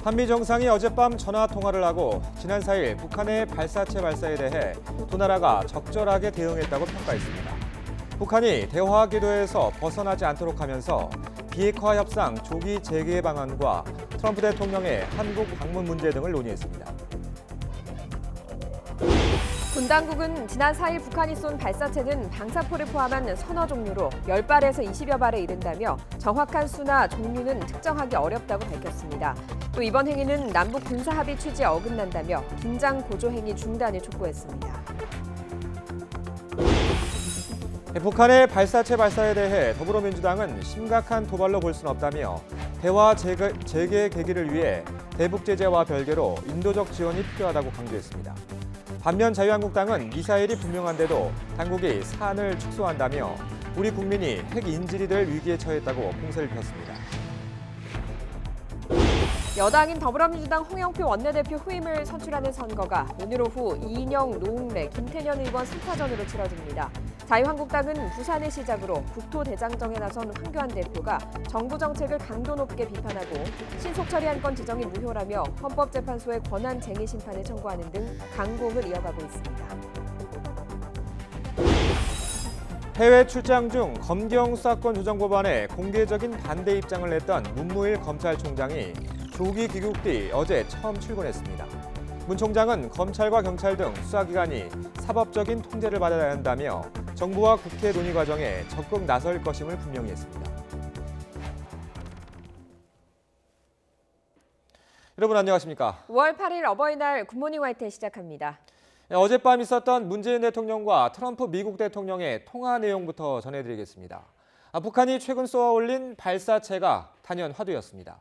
한미 정상이 어젯밤 전화 통화를 하고 지난 4일 북한의 발사체 발사에 대해 두 나라가 적절하게 대응했다고 평가했습니다. 북한이 대화 궤도에서 벗어나지 않도록 하면서 비핵화 협상 조기 재개 방안과 트럼프 대통령의 한국 방문 문제 등을 논의했습니다. 군 당국은 지난 4일 북한이 쏜 발사체는 방사포를 포함한 서너 종류로 10발에서 20여 발에 이른다며 정확한 수나 종류는 특정하기 어렵다고 밝혔습니다. 또 이번 행위는 남북 군사합의 취지에 어긋난다며 긴장 고조 행위 중단을 촉구했습니다. 북한의 발사체 발사에 대해 더불어민주당은 심각한 도발로 볼 수는 없다며 대화 재개 계기를 위해 대북 제재와 별개로 인도적 지원이 필요하다고 강조했습니다. 반면 자유한국당은 미사일이 분명한데도 당국이 사안을 축소한다며 우리 국민이 핵 인질이 될 위기에 처했다고 공세를 폈습니다. 여당인 더불어민주당 홍영표 원내대표 후임을 선출하는 선거가 오늘 오후 이인영, 노웅래, 김태년 의원 3파전으로 치러집니다. 자유한국당은 부산을 시작으로 국토대장정에 나선 황교안 대표가 정부 정책을 강도 높게 비판하고 신속 처리한 건 지정이 무효라며 헌법재판소에 권한 쟁의 심판을 청구하는 등 강공을 이어가고 있습니다. 해외 출장 중 검경 수사권 조정 법안에 공개적인 반대 입장을 냈던 문무일 검찰총장이 조기 귀국 뒤 어제 처음 출근했습니다. 문 총장은 검찰과 경찰 등 수사기관이 사법적인 통제를 받아야 한다며 정부와 국회 논의 과정에 적극 나설 것임을 분명히 했습니다. 여러분 안녕하십니까? 5월 8일 어버이날 굿모닝 화이트 시작합니다. 어젯밤 있었던 문재인 대통령과 트럼프 미국 대통령의 통화 내용부터 전해드리겠습니다. 북한이 최근 쏘아올린 발사체가 단연 화두였습니다.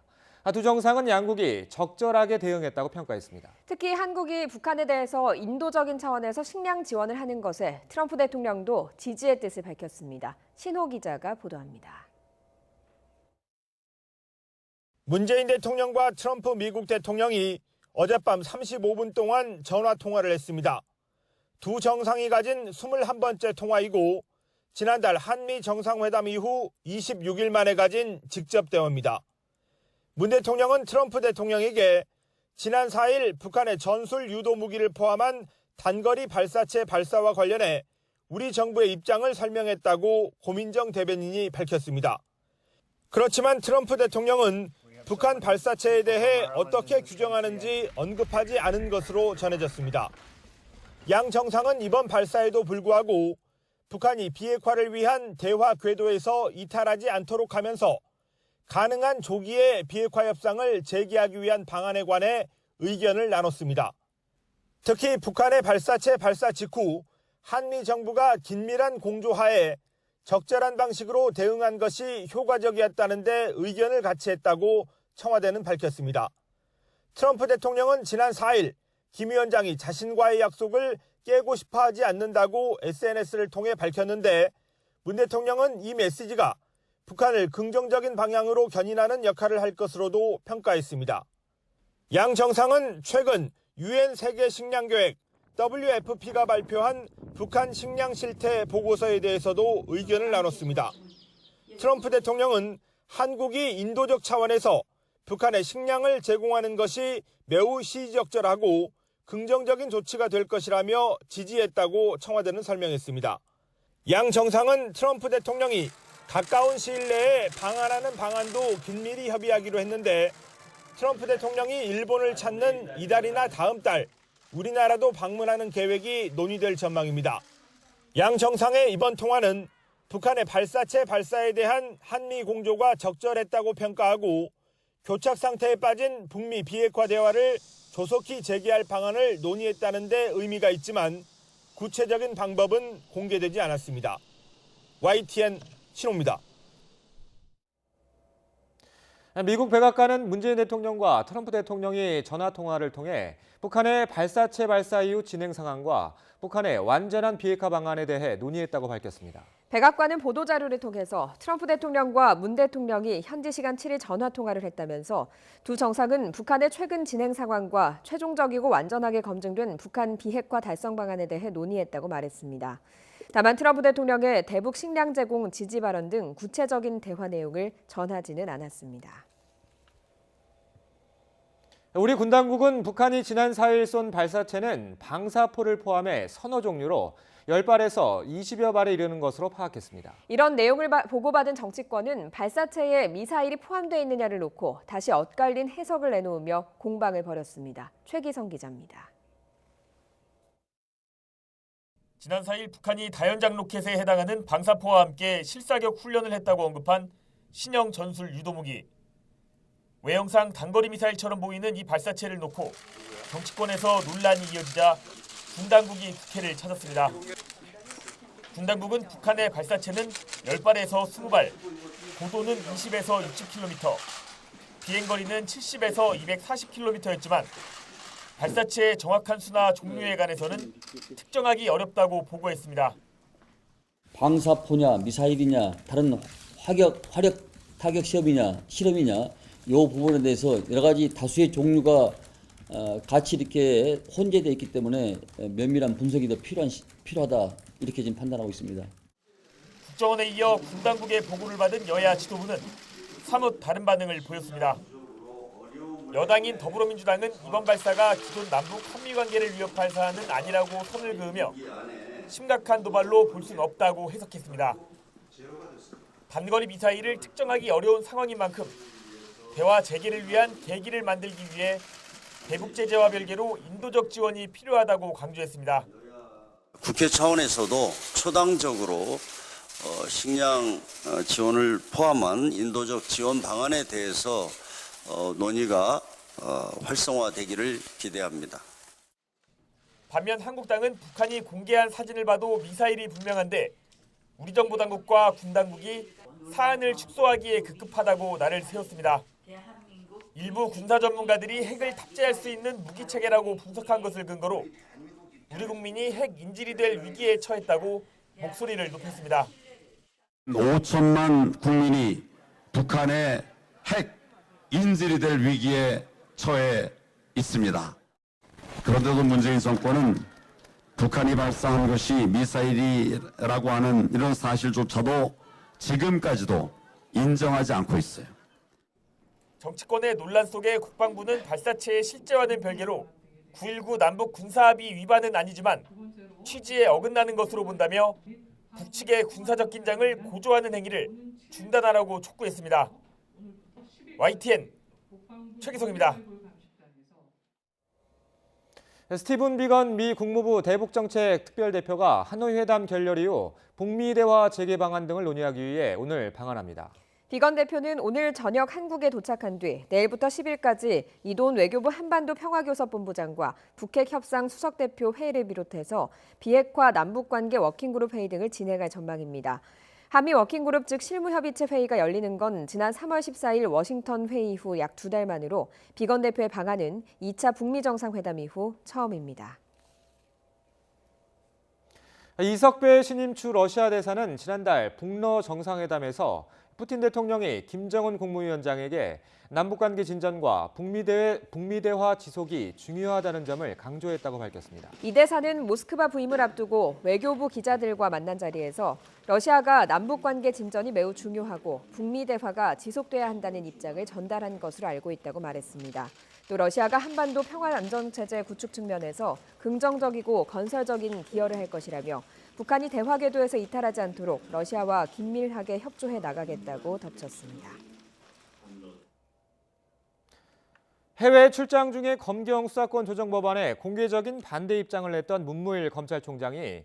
두 정상은 양국이 적절하게 대응했다고 평가했습니다. 특히 한국이 북한에 대해서 인도적인 차원에서 식량 지원을 하는 것에 트럼프 대통령도 지지의 뜻을 밝혔습니다. 신호 기자가 보도합니다. 문재인 대통령과 트럼프 미국 대통령이 어젯밤 35분 동안 전화 통화를 했습니다. 두 정상이 가진 21번째 통화이고 지난달 한미 정상회담 이후 26일 만에 가진 직접 대화입니다. 문 대통령은 트럼프 대통령에게 지난 4일 북한의 전술 유도 무기를 포함한 단거리 발사체 발사와 관련해 우리 정부의 입장을 설명했다고 고민정 대변인이 밝혔습니다. 그렇지만 트럼프 대통령은 북한 발사체에 대해 어떻게 규정하는지 언급하지 않은 것으로 전해졌습니다. 양 정상은 이번 발사에도 불구하고 북한이 비핵화를 위한 대화 궤도에서 이탈하지 않도록 하면서 가능한 조기에 비핵화 협상을 재개하기 위한 방안에 관해 의견을 나눴습니다. 특히 북한의 발사체 발사 직후 한미 정부가 긴밀한 공조하에 적절한 방식으로 대응한 것이 효과적이었다는 데 의견을 같이 했다고 청와대는 밝혔습니다. 트럼프 대통령은 지난 4일 김 위원장이 자신과의 약속을 깨고 싶어 하지 않는다고 SNS를 통해 밝혔는데 문 대통령은 이 메시지가 북한을 긍정적인 방향으로 견인하는 역할을 할 것으로도 평가했습니다. 양 정상은 최근 유엔 세계 식량계획 WFP가 발표한 북한 식량 실태 보고서에 대해서도 의견을 나눴습니다. 트럼프 대통령은 한국이 인도적 차원에서 북한에 식량을 제공하는 것이 매우 시의적절하고 긍정적인 조치가 될 것이라며 지지했다고 청와대는 설명했습니다. 양 정상은 트럼프 대통령이 가까운 시일 내에 방한하는 방안도 긴밀히 협의하기로 했는데 트럼프 대통령이 일본을 찾는 이달이나 다음 달 우리나라도 방문하는 계획이 논의될 전망입니다. 양 정상의 이번 통화는 북한의 발사체 발사에 대한 한미 공조가 적절했다고 평가하고 교착 상태에 빠진 북미 비핵화 대화를 조속히 재개할 방안을 논의했다는 데 의미가 있지만 구체적인 방법은 공개되지 않았습니다. YTN 신호입니다. 미국 백악관은 문재인 대통령과 트럼프 대통령이 전화 통화를 통해 북한의 발사체 발사 이후 진행 상황과 북한의 완전한 비핵화 방안에 대해 논의했다고 밝혔습니다. 백악관은 보도자료를 통해서 트럼프 대통령과 문 대통령이 현지 시간 7일 전화 통화를 했다면서 두 정상은 북한의 최근 진행 상황과 최종적이고 완전하게 검증된 북한 비핵화 달성 방안에 대해 논의했다고 말했습니다. 다만 트럼프 대통령의 대북 식량 제공 지지 발언 등 구체적인 대화 내용을 전하지는 않았습니다. 우리 군 당국은 북한이 지난 4일 쏜 발사체는 방사포를 포함해 서너 종류로 10발에서 20여 발에 이르는 것으로 파악했습니다. 이런 내용을 보고받은 정치권은 발사체에 미사일이 포함되어 있느냐를 놓고 다시 엇갈린 해석을 내놓으며 공방을 벌였습니다. 최기성 기자입니다. 지난 4일 북한이 다연장 로켓에 해당하는 방사포와 함께 실사격 훈련을 했다고 언급한 신형 전술 유도무기. 외형상 단거리 미사일처럼 보이는 이 발사체를 놓고 정치권에서 논란이 이어지자 군 당국이 국회를 찾았습니다. 군 당국은 북한의 발사체는 10발에서 20발, 고도는 20에서 60km, 비행거리는 70에서 240km였지만 발사체의 정확한 수나 종류에 관해서는 특정하기 어렵다고 보고했습니다. 방사포냐 미사일이냐 다른 화력 타격 시험이냐 실험이냐 이 부분에 대해서 여러 가지 다수의 종류가 같이 이렇게 혼재되어 있기 때문에 면밀한 분석이 더 필요하다 이렇게 지금 판단하고 있습니다. 국정원에 이어 군 당국의 보고를 받은 여야 지도부는 사뭇 다른 반응을 보였습니다. 여당인 더불어민주당은 이번 발사가 기존 남북 한미 관계를 위협할 사안은 아니라고 선을 그으며 심각한 도발로 볼 수는 없다고 해석했습니다. 단거리 미사일을 특정하기 어려운 상황인 만큼 대화 재개를 위한 계기를 만들기 위해 대북 제재와 별개로 인도적 지원이 필요하다고 강조했습니다. 국회 차원에서도 초당적으로 식량 지원을 포함한 인도적 지원 방안에 대해서 논의가 활성화되기를 기대합니다. 반면 한국당은 북한이 공개한 사진을 봐도 미사일이 분명한데 우리 정부 당국과 군 당국이 사안을 축소하기에 급급하다고 날을 세웠습니다. 일부 군사 전문가들이 핵을 탑재할 수 있는 무기 체계라고 분석한 것을 근거로 우리 국민이 핵 인질이 될 위기에 처했다고 목소리를 높였습니다. 5천만 국민이 북한의 핵 인질이 될 위기에 처해 있습니다. 그런데도 문재인 정권은 북한이 발사한 것이 미사일이라고 하는 이런 사실조차도 지금까지도 인정하지 않고 있어요. 정치권의 논란 속에 국방부는 발사체의 실제와는 별개로 9.19 남북 군사합의 위반은 아니지만 취지에 어긋나는 것으로 본다며 북측의 군사적 긴장을 고조하는 행위를 중단하라고 촉구했습니다. YTN 최기성입니다. 스티븐 비건 미 국무부 대북정책 특별대표가 하노이 회담 결렬 이후 북미 대화 재개 방안 등을 논의하기 위해 오늘 방한합니다. 비건 대표는 오늘 저녁 한국에 도착한 뒤 내일부터 10일까지 이돈 외교부 한반도 평화교섭본부장과 북핵 협상 수석대표 회의를 비롯해서 비핵화 남북관계 워킹그룹 회의 등을 진행할 전망입니다. 한미 워킹그룹 즉 실무협의체 회의가 열리는 건 지난 3월 14일 워싱턴 회의 후 약 2달 만으로 비건 대표의 방한은 2차 북미 정상회담 이후 처음입니다. 이석배 신임 추 러시아 대사는 지난달 북러 정상회담에서 푸틴 대통령이 김정은 국무위원장에게 남북관계 진전과 북미 대화 지속이 중요하다는 점을 강조했다고 밝혔습니다. 이 대사는 모스크바 부임을 앞두고 외교부 기자들과 만난 자리에서 러시아가 남북관계 진전이 매우 중요하고 북미 대화가 지속돼야 한다는 입장을 전달한 것으로 알고 있다고 말했습니다. 또 러시아가 한반도 평화안전체제 구축 측면에서 긍정적이고 건설적인 기여를 할 것이라며 북한이 대화 궤도에서 이탈하지 않도록 러시아와 긴밀하게 협조해 나가겠다고 덧쳤습니다. 해외 출장 중에 검경 수사권 조정 법안에 공개적인 반대 입장을 냈던 문무일 검찰총장이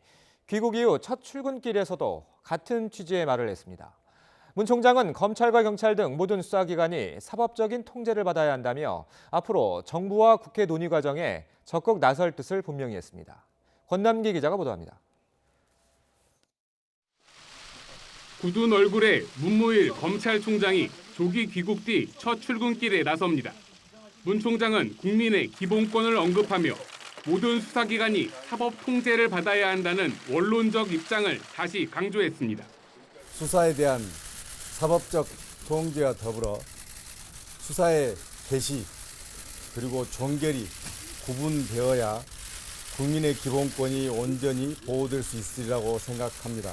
귀국 이후 첫 출근길에서도 같은 취지의 말을 했습니다. 문 총장은 검찰과 경찰 등 모든 수사기관이 사법적인 통제를 받아야 한다며 앞으로 정부와 국회 논의 과정에 적극 나설 뜻을 분명히 했습니다. 권남기 기자가 보도합니다. 굳은 얼굴에 문무일 검찰총장이 조기 귀국 뒤 첫 출근길에 나섭니다. 문 총장은 국민의 기본권을 언급하며 모든 수사기관이 사법 통제를 받아야 한다는 원론적 입장을 다시 강조했습니다. 수사에 대한 사법적 통제와 더불어 수사의 개시 그리고 종결이 구분되어야 국민의 기본권이 온전히 보호될 수 있으리라고 생각합니다.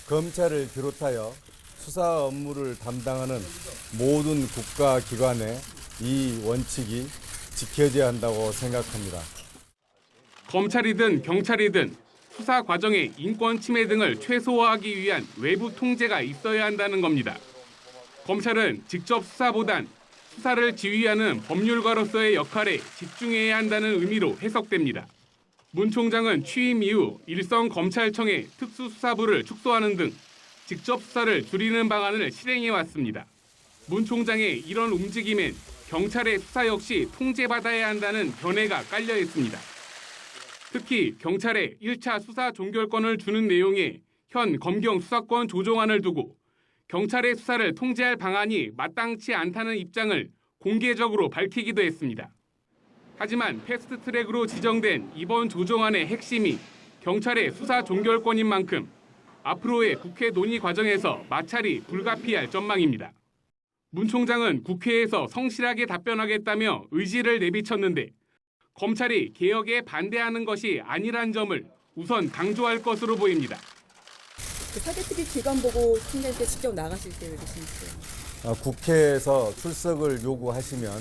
검찰을 비롯하여 수사 업무를 담당하는 모든 국가기관의 이 원칙이 지켜져야 한다고 생각합니다. 검찰이든 경찰이든 수사 과정의 인권 침해 등을 최소화하기 위한 외부 통제가 있어야 한다는 겁니다. 검찰은 직접 수사보단 수사를 지휘하는 법률가로서의 역할에 집중해야 한다는 의미로 해석됩니다. 문 총장은 취임 이후 일선 검찰청의 특수수사부를 축소하는 등 직접 수사를 줄이는 방안을 실행해왔습니다. 문 총장의 이런 움직임엔 경찰의 수사 역시 통제받아야 한다는 견해가 깔려 있습니다. 특히 경찰에 1차 수사 종결권을 주는 내용의 현 검경 수사권 조정안을 두고 경찰의 수사를 통제할 방안이 마땅치 않다는 입장을 공개적으로 밝히기도 했습니다. 하지만 패스트트랙으로 지정된 이번 조정안의 핵심이 경찰의 수사 종결권인 만큼 앞으로의 국회 논의 과정에서 마찰이 불가피할 전망입니다. 문 총장은 국회에서 성실하게 답변하겠다며 의지를 내비쳤는데 검찰이 개혁에 반대하는 것이 아니란 점을 우선 강조할 것으로 보입니다. 사개특위 기간 보고 총장님께 직접 나가실 계획이신지요? 국회에서 출석을 요구하시면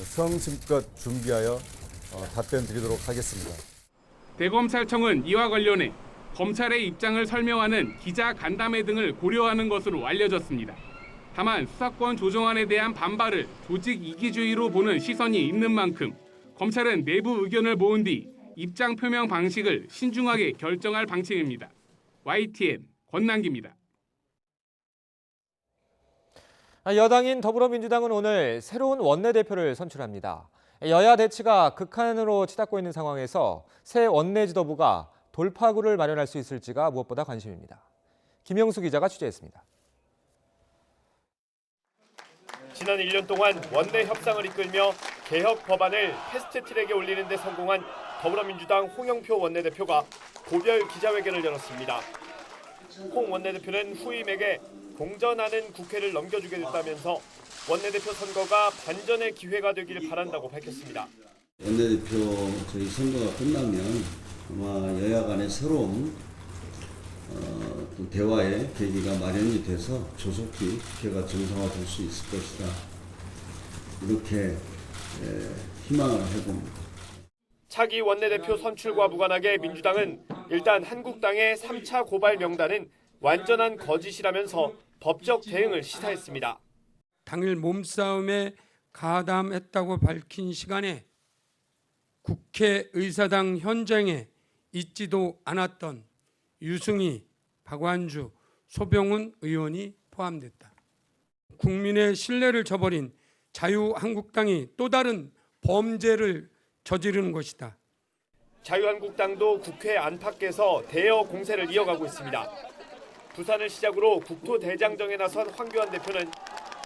성심껏 준비하여 답변 드리도록 하겠습니다. 대검찰청은 이와 관련해 검찰의 입장을 설명하는 기자 간담회 등을 고려하는 것으로 알려졌습니다. 다만 수사권 조정안에 대한 반발을 조직 이기주의로 보는 시선이 있는 만큼 검찰은 내부 의견을 모은 뒤 입장 표명 방식을 신중하게 결정할 방침입니다. YTN 권남기입니다. 여당인 더불어민주당은 오늘 새로운 원내대표를 선출합니다. 여야 대치가 극한으로 치닫고 있는 상황에서 새 원내 지도부가 돌파구를 마련할 수 있을지가 무엇보다 관심입니다. 김영수 기자가 취재했습니다. 지난 1년 동안 원내 협상을 이끌며 개혁 법안을 패스트트랙에 올리는 데 성공한 더불어민주당 홍영표 원내대표가 고별 기자회견을 열었습니다. 홍 원내대표는 후임에게 공전하는 국회를 넘겨주게 됐다면서 원내대표 선거가 반전의 기회가 되기를 바란다고 밝혔습니다. 원내대표 저희 선거가 끝나면 아마 여야 간의 새로운 대화의 계기가 마련이 돼서 조속히 국회가 정상화될 수 있을 것이다. 이렇게 희망을 해봅니다. 차기 원내대표 선출과 무관하게 민주당은 일단 한국당의 3차 고발 명단은 완전한 거짓이라면서 법적 대응을 시사했습니다. 당일 몸싸움에 가담했다고 밝힌 시간에 국회의사당 현장에 있지도 않았던 유승희, 박완주, 소병훈 의원이 포함됐다. 국민의 신뢰를 저버린 자유한국당이 또 다른 범죄를 저지르는 것이다. 자유한국당도 국회 안팎에서 대여 공세를 이어가고 있습니다. 부산을 시작으로 국토대장정에 나선 황교안 대표는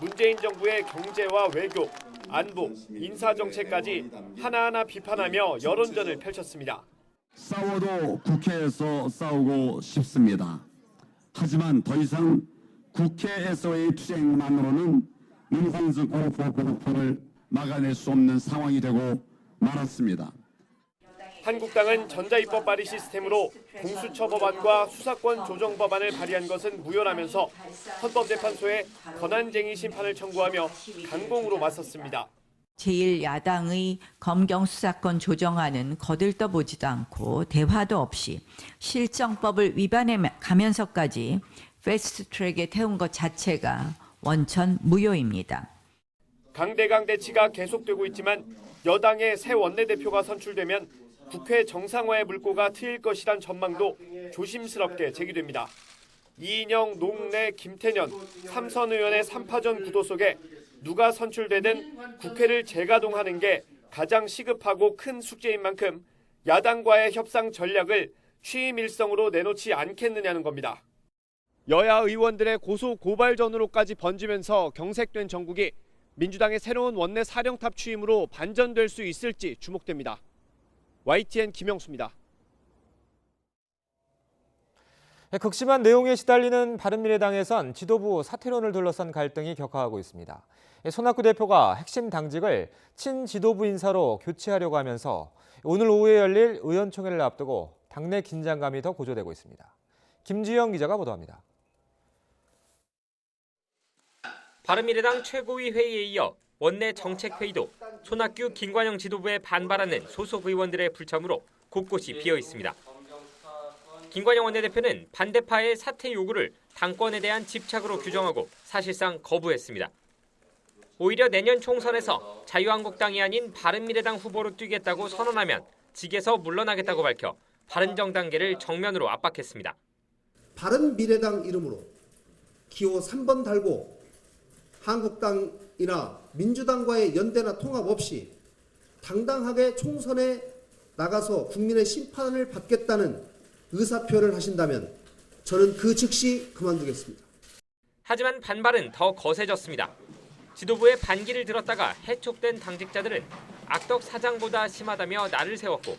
문재인 정부의 경제와 외교, 안보, 인사정책까지 하나하나 비판하며 여론전을 펼쳤습니다. 싸워도 국회에서 싸우고 싶습니다. 하지만 더 이상 국회에서의 투쟁만으로는 문상수 공포를 막아낼 수 없는 상황이 되고 말았습니다. 한국당은 전자입법 발의 시스템으로 공수처 법안과 수사권 조정 법안을 발의한 것은 무효라면서 헌법재판소에 권한쟁의 심판을 청구하며 강공으로 맞섰습니다. 제1야당의 검경 수사권 조정안은 거들떠보지도 않고 대화도 없이 실정법을 위반해 가면서까지 패스트트랙에 태운 것 자체가 원천 무효입니다. 강대강 대치가 계속되고 있지만 여당의 새 원내대표가 선출되면 국회 정상화의 물꼬가 트일 것이란 전망도 조심스럽게 제기됩니다. 이인영, 노웅래, 김태년, 3선 의원의 3파전 구도 속에 누가 선출되든 국회를 재가동하는 게 가장 시급하고 큰 숙제인 만큼 야당과의 협상 전략을 취임 일성으로 내놓지 않겠느냐는 겁니다. 여야 의원들의 고소 고발전으로까지 번지면서 경색된 정국이 민주당의 새로운 원내 사령탑 취임으로 반전될 수 있을지 주목됩니다. YTN 김영수입니다. 극심한 내용에 시달리는 바른미래당에선 지도부 사퇴론을 둘러싼 갈등이 격화하고 있습니다. 손학규 대표가 핵심 당직을 친지도부 인사로 교체하려고 하면서 오늘 오후에 열릴 의원총회를 앞두고 당내 긴장감이 더 고조되고 있습니다. 김지영 기자가 보도합니다. 바른미래당 최고위 회의에 이어 원내 정책회의도 손학규, 김관영 지도부에 반발하는 소속 의원들의 불참으로 곳곳이 비어 있습니다. 김관영 원내대표는 반대파의 사퇴 요구를 당권에 대한 집착으로 규정하고 사실상 거부했습니다. 오히려 내년 총선에서 자유한국당이 아닌 바른미래당 후보로 뛰겠다고 선언하면 직에서 물러나겠다고 밝혀 바른정당계를 정면으로 압박했습니다. 바른미래당 이름으로 기호 3번 달고 한국당이나 민주당과의 연대나 통합 없이 당당하게 총선에 나가서 국민의 심판을 받겠다는 의사표를 하신다면 저는 그 즉시 그만두겠습니다. 하지만 반발은 더 거세졌습니다. 지도부에 반기를 들었다가 해촉된 당직자들은 악덕 사장보다 심하다며 날을 세웠고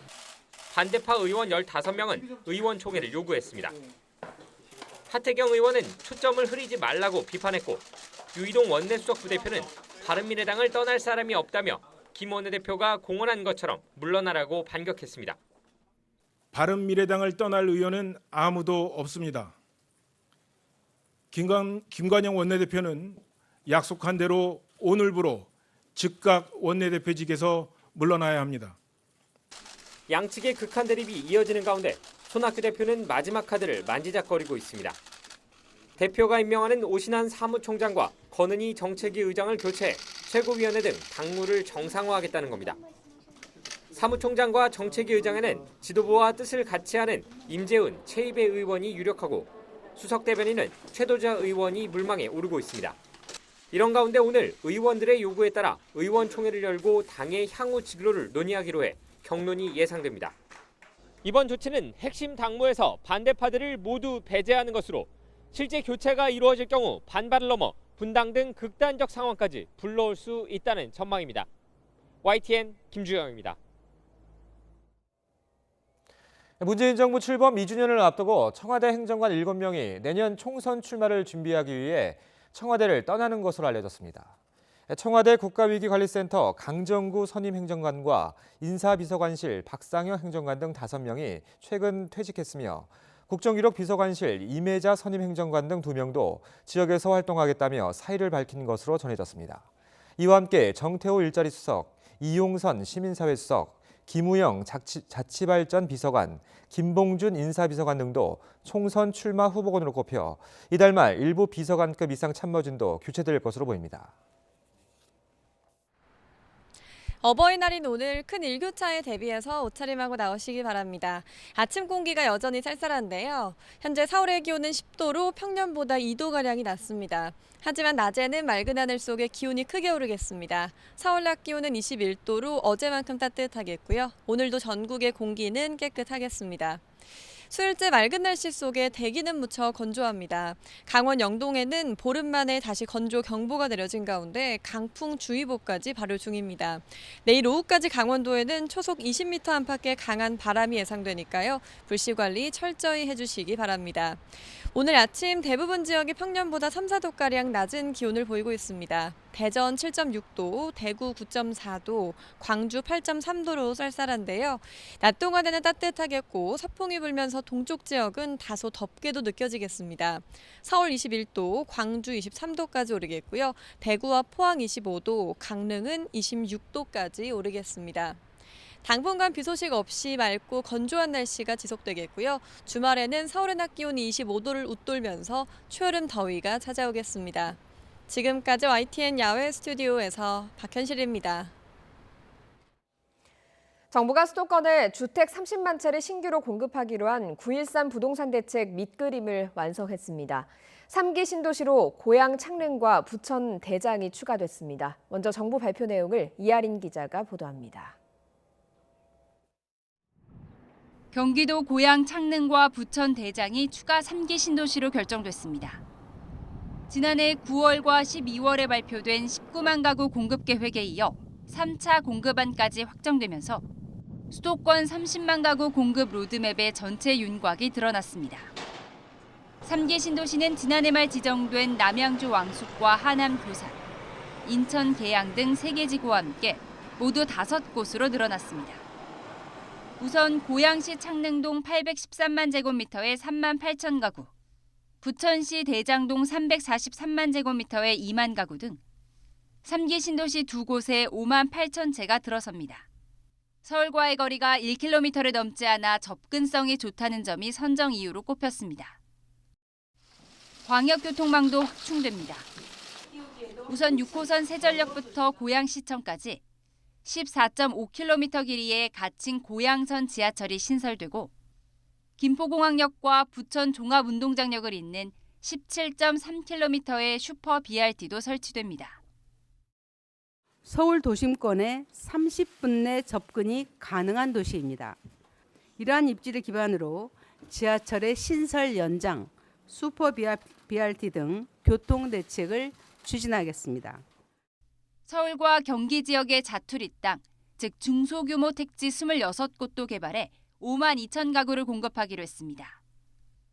반대파 의원 15명은 의원총회를 요구했습니다. 하태경 의원은 초점을 흐리지 말라고 비판했고 유이동 원내수석 부대표는 바른미래당을 떠날 사람이 없다며 김 원내대표가 공언한 것처럼 물러나라고 반격했습니다. 바른미래당을 떠날 의원은 아무도 없습니다. 김관영 원내대표는 약속한 대로 오늘부로 즉각 원내대표직에서 물러나야 합니다. 양측의 극한 대립이 이어지는 가운데 손학규 대표는 마지막 카드를 만지작거리고 있습니다. 대표가 임명하는 오신환 사무총장과 권은희 정책위 의장을 교체해 최고위원회 등 당무를 정상화하겠다는 겁니다. 사무총장과 정책위 의장에는 지도부와 뜻을 같이 하는 임재훈, 최이배 의원이 유력하고 수석 대변인은 최도자 의원이 물망에 오르고 있습니다. 이런 가운데 오늘 의원들의 요구에 따라 의원총회를 열고 당의 향후 진로를 논의하기로 해 격론이 예상됩니다. 이번 조치는 핵심 당무에서 반대파들을 모두 배제하는 것으로 실제 교체가 이루어질 경우 반발을 넘어 분당 등 극단적 상황까지 불러올 수 있다는 전망입니다. YTN 김주영입니다. 문재인 정부 출범 2주년을 앞두고 청와대 행정관 7명이 내년 총선 출마를 준비하기 위해 청와대를 떠나는 것으로 알려졌습니다. 청와대 국가위기관리센터 강정구 선임행정관과 인사비서관실 박상현 행정관 등 5명이 최근 퇴직했으며 국정기록 비서관실 임혜자 선임행정관 등 2명도 지역에서 활동하겠다며 사의를 밝힌 것으로 전해졌습니다. 이와 함께 정태호 일자리 수석, 이용선 시민사회수석, 김우영 자치발전 비서관, 김봉준 인사비서관 등도 총선 출마 후보군으로 꼽혀 이달 말 일부 비서관급 이상 참모진도 교체될 것으로 보입니다. 어버이날인 오늘 큰 일교차에 대비해서 옷차림하고 나오시기 바랍니다. 아침 공기가 여전히 쌀쌀한데요. 현재 서울의 기온은 10도로 평년보다 2도가량이 낮습니다. 하지만 낮에는 맑은 하늘 속에 기온이 크게 오르겠습니다. 서울 낮 기온은 21도로 어제만큼 따뜻하겠고요. 오늘도 전국의 공기는 깨끗하겠습니다. 수일째 맑은 날씨 속에 대기는 무척 건조합니다. 강원 영동에는 보름 만에 다시 건조 경보가 내려진 가운데 강풍주의보까지 발효 중입니다. 내일 오후까지 강원도에는 초속 20m 안팎의 강한 바람이 예상되니까요. 불씨 관리 철저히 해주시기 바랍니다. 오늘 아침 대부분 지역이 평년보다 3, 4도가량 낮은 기온을 보이고 있습니다. 대전 7.6도, 대구 9.4도, 광주 8.3도로 쌀쌀한데요. 낮 동안에는 따뜻하겠고 서풍이 불면서 동쪽 지역은 다소 덥게도 느껴지겠습니다. 서울 21도, 광주 23도까지 오르겠고요. 대구와 포항 25도, 강릉은 26도까지 오르겠습니다. 당분간 비 소식 없이 맑고 건조한 날씨가 지속되겠고요. 주말에는 서울의 낮 기온이 25도를 웃돌면서 초여름 더위가 찾아오겠습니다. 지금까지 YTN 야외 스튜디오에서 박현실입니다. 정부가 수도권에 주택 30만 채를 신규로 공급하기로 한 9.13 부동산 대책 밑그림을 완성했습니다. 3기 신도시로 고양 창릉과 부천 대장이 추가됐습니다. 먼저 정부 발표 내용을 이하린 기자가 보도합니다. 경기도 고양 창릉과 부천 대장이 추가 3기 신도시로 결정됐습니다. 지난해 9월과 12월에 발표된 19만 가구 공급 계획에 이어 3차 공급안까지 확정되면서 수도권 30만 가구 공급 로드맵의 전체 윤곽이 드러났습니다. 3기 신도시는 지난해 말 지정된 남양주 왕숙과 하남 교산, 인천 계양 등 3개 지구와 함께 모두 5곳으로 늘어났습니다. 우선 고양시 창릉동 813만 제곱미터에 3만 8천 가구, 부천시 대장동 343만 제곱미터에 2만 가구 등 3기 신도시 2곳에 5만 8천 채가 들어섭니다. 서울과의 거리가 1km를 넘지 않아 접근성이 좋다는 점이 선정 이유로 꼽혔습니다. 광역교통망도 확충됩니다. 우선 6호선 세전역부터 고양시청까지 14.5km 길이의 가칭 고양선 지하철이 신설되고 김포공항역과 부천 종합운동장역을 잇는 17.3km의 슈퍼 BRT도 설치됩니다. 서울 도심권에 30분 내 접근이 가능한 도시입니다. 이러한 입지를 기반으로 지하철의 신설 연장, 슈퍼 BRT 등 교통 대책을 추진하겠습니다. 서울과 경기 지역의 자투리 땅, 즉 중소규모 택지 26곳도 개발해 5만 2천 가구를 공급하기로 했습니다.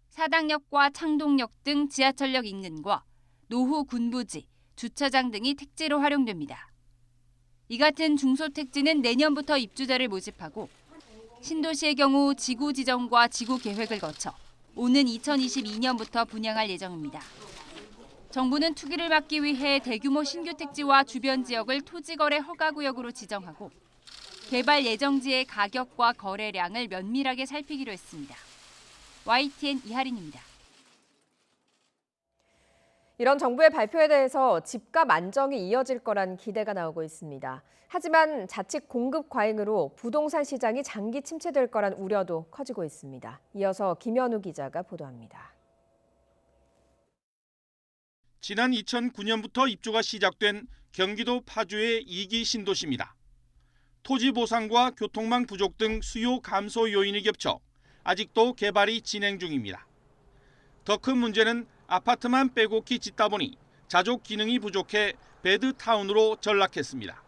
사당역과 창동역 등 지하철역 인근과 노후 군부지, 주차장 등이 택지로 활용됩니다. 이 같은 중소택지는 내년부터 입주자를 모집하고 신도시의 경우 지구 지정과 지구 계획을 거쳐 오는 2022년부터 분양할 예정입니다. 정부는 투기를 막기 위해 대규모 신규 택지와 주변 지역을 토지거래 허가구역으로 지정하고 개발 예정지의 가격과 거래량을 면밀하게 살피기로 했습니다. YTN 이하린입니다. 이런 정부의 발표에 대해서 집값 안정이 이어질 거란 기대가 나오고 있습니다. 하지만 자칫 공급 과잉으로 부동산 시장이 장기 침체될 거란 우려도 커지고 있습니다. 이어서 김현우 기자가 보도합니다. 지난 2009년부터 입주가 시작된 경기도 파주의 2기 신도시입니다. 토지 보상과 교통망 부족 등 수요 감소 요인이 겹쳐 아직도 개발이 진행 중입니다. 더 큰 문제는 아파트만 빼곡히 짓다 보니 자족 기능이 부족해 배드타운으로 전락했습니다.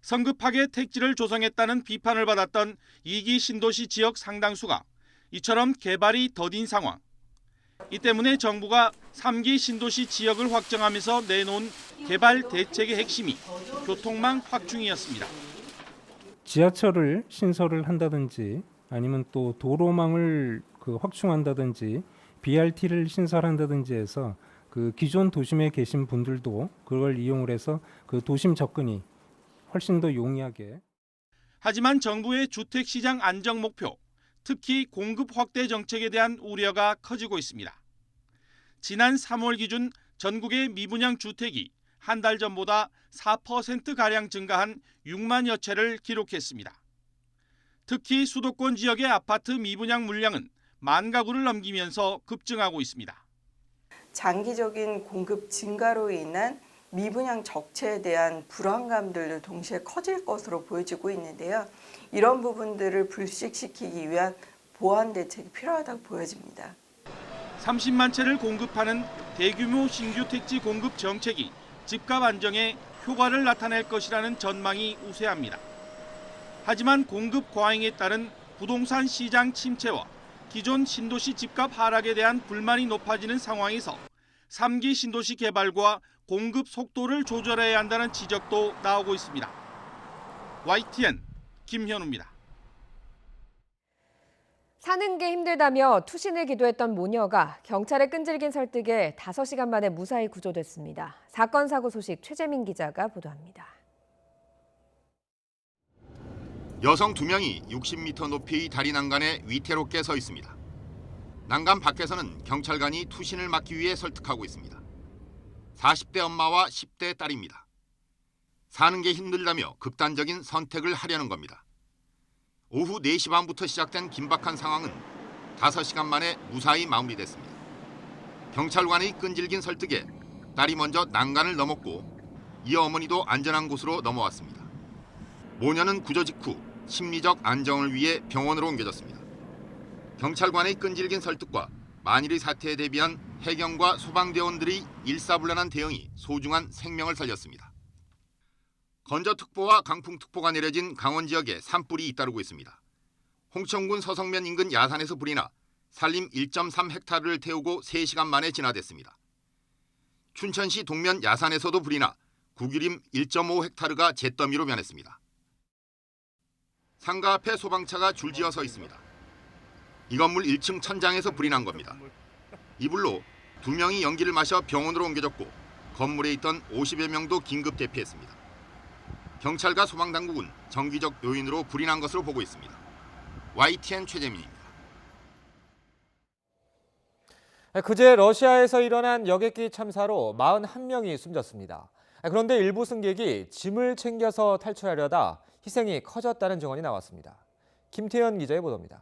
성급하게 택지를 조성했다는 비판을 받았던 2기 신도시 지역 상당수가 이처럼 개발이 더딘 상황. 이 때문에 정부가 3기 신도시 지역을 확정하면서 내놓은 개발 대책의 핵심이 교통망 확충이었습니다. 지하철을 신설을 한다든지 아니면 또 도로망을 확충한다든지 BRT를 신설한다든지 해서 그 기존 도심에 계신 분들도 그걸 이용을 해서 그 도심 접근이 훨씬 더 용이하게. 하지만 정부의 주택시장 안정 목표, 특히 공급 확대 정책에 대한 우려가 커지고 있습니다. 지난 3월 기준 전국의 미분양 주택이 한 달 전보다 4%가량 증가한 6만여 채를 기록했습니다. 특히 수도권 지역의 아파트 미분양 물량은 1만 가구를 넘기면서 급증하고 있습니다. 장기적인 공급 증가로 인한 미분양 적체에 대한 불안감들도 동시에 커질 것으로 보여지고 있는데요. 이런 부분들을 불식시키기 위한 보완 대책이 필요하다고 보여집니다. 30만 채를 공급하는 대규모 신규 택지 공급 정책이 집값 안정에 효과를 나타낼 것이라는 전망이 우세합니다. 하지만 공급 과잉에 따른 부동산 시장 침체와 기존 신도시 집값 하락에 대한 불만이 높아지는 상황에서 3기 신도시 개발과 공급 속도를 조절해야 한다는 지적도 나오고 있습니다. YTN 김현우입니다. 사는 게 힘들다며 투신을 기도했던 모녀가 경찰의 끈질긴 설득에 5시간 만에 무사히 구조됐습니다. 사건 사고 소식 최재민 기자가 보도합니다. 여성 2명이 60m 높이의 다리 난간에 위태롭게 서 있습니다. 난간 밖에서는 경찰관이 투신을 막기 위해 설득하고 있습니다. 40대 엄마와 10대 딸입니다. 사는 게 힘들다며 극단적인 선택을 하려는 겁니다. 오후 4시 반부터 시작된 긴박한 상황은 5시간 만에 무사히 마무리됐습니다. 경찰관의 끈질긴 설득에 딸이 먼저 난간을 넘었고 이어 어머니도 안전한 곳으로 넘어왔습니다. 모녀는 구조 직후 심리적 안정을 위해 병원으로 옮겨졌습니다. 경찰관의 끈질긴 설득과 만일의 사태에 대비한 해경과 소방대원들의 일사불란한 대응이 소중한 생명을 살렸습니다. 건조특보와 강풍특보가 내려진 강원 지역에 산불이 잇따르고 있습니다. 홍천군 서성면 인근 야산에서 불이 나 산림 1.3헥타르를 태우고 3시간 만에 진화됐습니다. 춘천시 동면 야산에서도 불이 나 구기림 1.5헥타르가 잿더미로 변했습니다. 상가 앞에 소방차가 줄지어 서 있습니다. 이 건물 1층 천장에서 불이 난 겁니다. 이 불로 2명이 연기를 마셔 병원으로 옮겨졌고 건물에 있던 50여 명도 긴급 대피했습니다. 경찰과 소방당국은 정기적 요인으로 불이 난 것으로 보고 있습니다. YTN 최재민입니다. 그제 러시아에서 일어난 여객기 참사로 41명이 숨졌습니다. 그런데 일부 승객이 짐을 챙겨서 탈출하려다 희생이 커졌다는 증언이 나왔습니다. 김태현 기자의 보도입니다.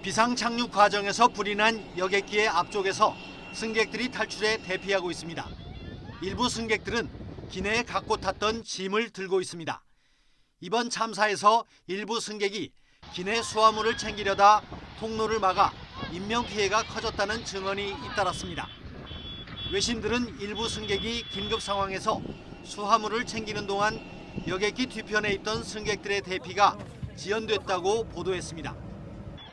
비상 착륙 과정에서 불이 난 여객기의 앞쪽에서 승객들이 탈출해 대피하고 있습니다. 일부 승객들은 기내에 갖고 탔던 짐을 들고 있습니다. 이번 참사에서 일부 승객이 기내 수화물을 챙기려다 통로를 막아 인명피해가 커졌다는 증언이 잇따랐습니다. 외신들은 일부 승객이 긴급 상황에서 수화물을 챙기는 동안 여객기 뒤편에 있던 승객들의 대피가 지연됐다고 보도했습니다.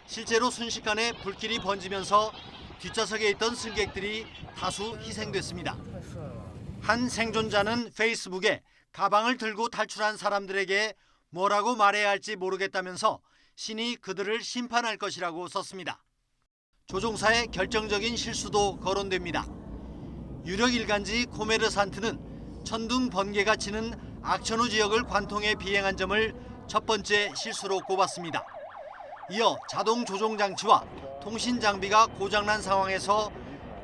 실제로 순식간에 불길이 번지면서 뒷좌석에 있던 승객들이 다수 희생됐습니다. 한 생존자는 페이스북에 가방을 들고 탈출한 사람들에게 뭐라고 말해야 할지 모르겠다면서 신이 그들을 심판할 것이라고 썼습니다. 조종사의 결정적인 실수도 거론됩니다. 유력 일간지 코메르산트는 천둥 번개가 치는 악천후 지역을 관통해 비행한 점을 첫 번째 실수로 꼽았습니다. 이어 자동 조종 장치와 통신 장비가 고장난 상황에서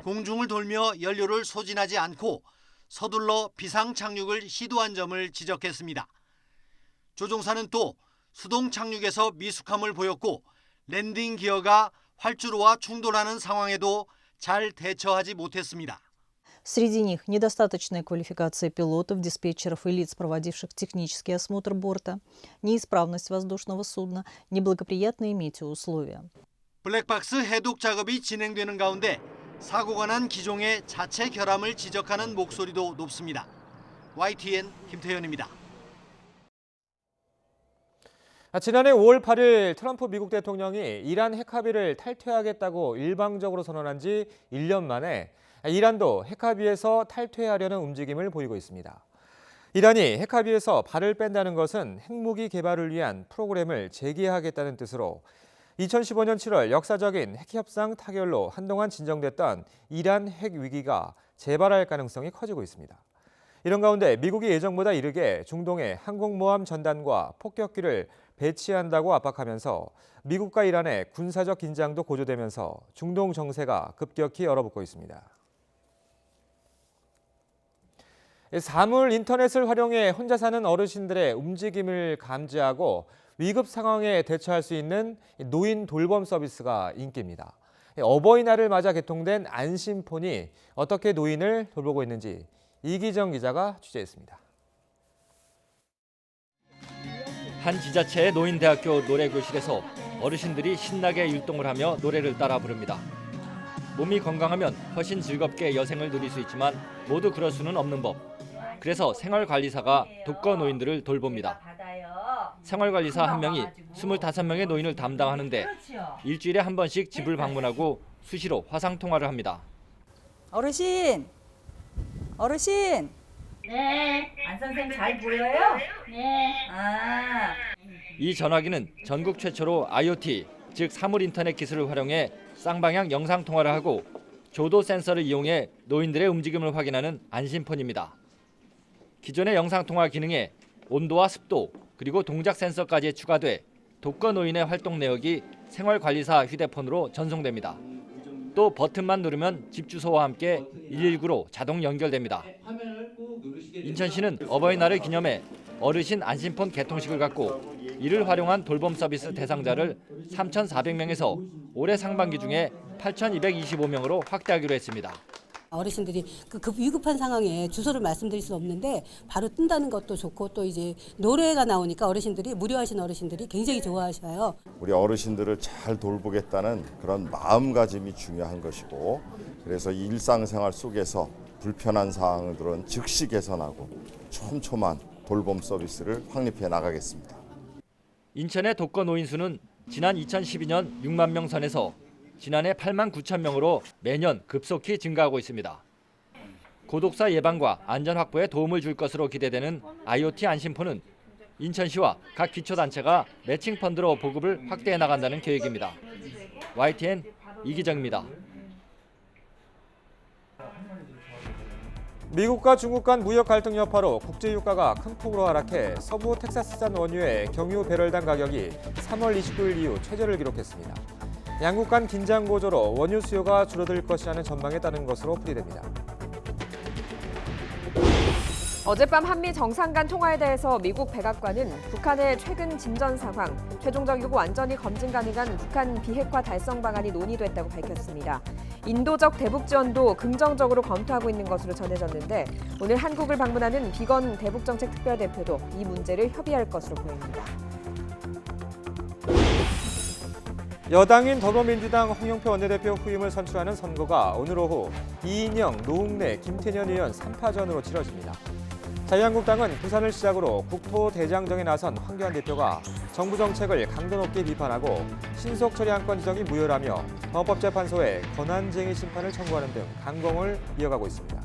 공중을 돌며 연료를 소진하지 않고 서둘러 비상 착륙을 시도한 점을 지적했습니다. 조종사는 또 수동 착륙에서 미숙함을 보였고 랜딩 기어가 활주로와 충돌하는 상황에도 잘 대처하지 못했습니다. Среди них недостаточная квалификация пилотов, диспетчеров и лиц, проводивших технический осмотр борта, неисправность воздушного судна, неблагоприятные метеоусловия. 블랙박스 해독 작업이 진행되는 가운데 사고가 난 기종의 자체 결함을 지적하는 목소리도 높습니다. YTN 김태현입니다. 지난해 5월 8일 트럼프 미국 대통령이 이란 핵합의를 탈퇴하겠다고 일방적으로 선언한 지 1년 만에 이란도 핵합의에서 탈퇴하려는 움직임을 보이고 있습니다. 이란이 핵합의에서 발을 뺀다는 것은 핵무기 개발을 위한 프로그램을 재개하겠다는 뜻으로 2015년 7월 역사적인 핵협상 타결로 한동안 진정됐던 이란 핵 위기가 재발할 가능성이 커지고 있습니다. 이런 가운데 미국이 예정보다 이르게 중동에 항공모함 전단과 폭격기를 배치한다고 압박하면서 미국과 이란의 군사적 긴장도 고조되면서 중동 정세가 급격히 얼어붙고 있습니다. 사물 인터넷을 활용해 혼자 사는 어르신들의 움직임을 감지하고 위급 상황에 대처할 수 있는 노인 돌봄 서비스가 인기입니다. 어버이날을 맞아 개통된 안심폰이 어떻게 노인을 돌보고 있는지 이기정 기자가 취재했습니다. 한 지자체의 노인대학교 노래교실에서 어르신들이 신나게 율동을 하며 노래를 따라 부릅니다. 몸이 건강하면 훨씬 즐겁게 여생을 누릴 수 있지만 모두 그럴 수는 없는 법. 그래서 생활관리사가 독거 노인들을 돌봅니다. 생활관리사 한 명이 25명의 노인을 담당하는데 일주일에 한 번씩 집을 방문하고 수시로 화상통화를 합니다. 어르신! 어르신! 네. 안 선생님 잘 보여요? 네. 이 전화기는 전국 최초로 IoT, 즉 사물 인터넷 기술을 활용해 쌍방향 영상 통화를 하고 조도 센서를 이용해 노인들의 움직임을 확인하는 안심폰입니다. 기존의 영상 통화 기능에 온도와 습도, 그리고 동작 센서까지 추가돼 독거 노인의 활동 내역이 생활관리사 휴대폰으로 전송됩니다. 또 버튼만 누르면 집 주소와 함께 119로 자동 연결됩니다. 인천시는 어버이날을 기념해 어르신 안심폰 개통식을 갖고 이를 활용한 돌봄 서비스 대상자를 3,400명에서 올해 상반기 중에 8,225명으로 확대하기로 했습니다. 어르신들이 그 위급한 상황에 주소를 말씀드릴 수 없는데 바로 뜬다는 것도 좋고 또 이제 노래가 나오니까 어르신들이 무료하신 어르신들이 굉장히 좋아하셔요. 우리 어르신들을 잘 돌보겠다는 그런 마음가짐이 중요한 것이고 그래서 일상생활 속에서 불편한 사항들은 즉시 개선하고 촘촘한 돌봄 서비스를 확립해 나가겠습니다. 인천의 독거 노인 수는 지난 2012년 6만 명 선에서 지난해 8만 9천 명으로 매년 급속히 증가하고 있습니다. 고독사 예방과 안전 확보에 도움을 줄 것으로 기대되는 IoT 안심폰은 인천시와 각 기초단체가 매칭 펀드로 보급을 확대해 나간다는 계획입니다. YTN 이기정입니다. 미국과 중국 간 무역 갈등 여파로 국제 유가가 큰 폭으로 하락해 서부 텍사스산 원유의 경유 배럴당 가격이 3월 29일 이후 최저를 기록했습니다. 양국 간 긴장 고조로 원유 수요가 줄어들 것이라는 전망에 따른 것으로 풀이됩니다. 어젯밤 한미 정상 간 통화에 대해서 미국 백악관은 북한의 최근 진전 상황, 최종적이고 완전히 검증 가능한 북한 비핵화 달성 방안이 논의됐다고 밝혔습니다. 인도적 대북 지원도 긍정적으로 검토하고 있는 것으로 전해졌는데 오늘 한국을 방문하는 비건 대북정책특별대표도 이 문제를 협의할 것으로 보입니다. 여당인 더불어민주당 홍영표 원내대표 후임을 선출하는 선거가 오늘 오후 이인영, 노웅래, 김태년 의원 3파전으로 치러집니다. 자유한국당은 부산을 시작으로 국토대장정에 나선 황교안 대표가 정부 정책을 강도 높게 비판하고 신속 처리 안건 지적이 무효라며 헌법재판소에 권한쟁의 심판을 청구하는 등 강공을 이어가고 있습니다.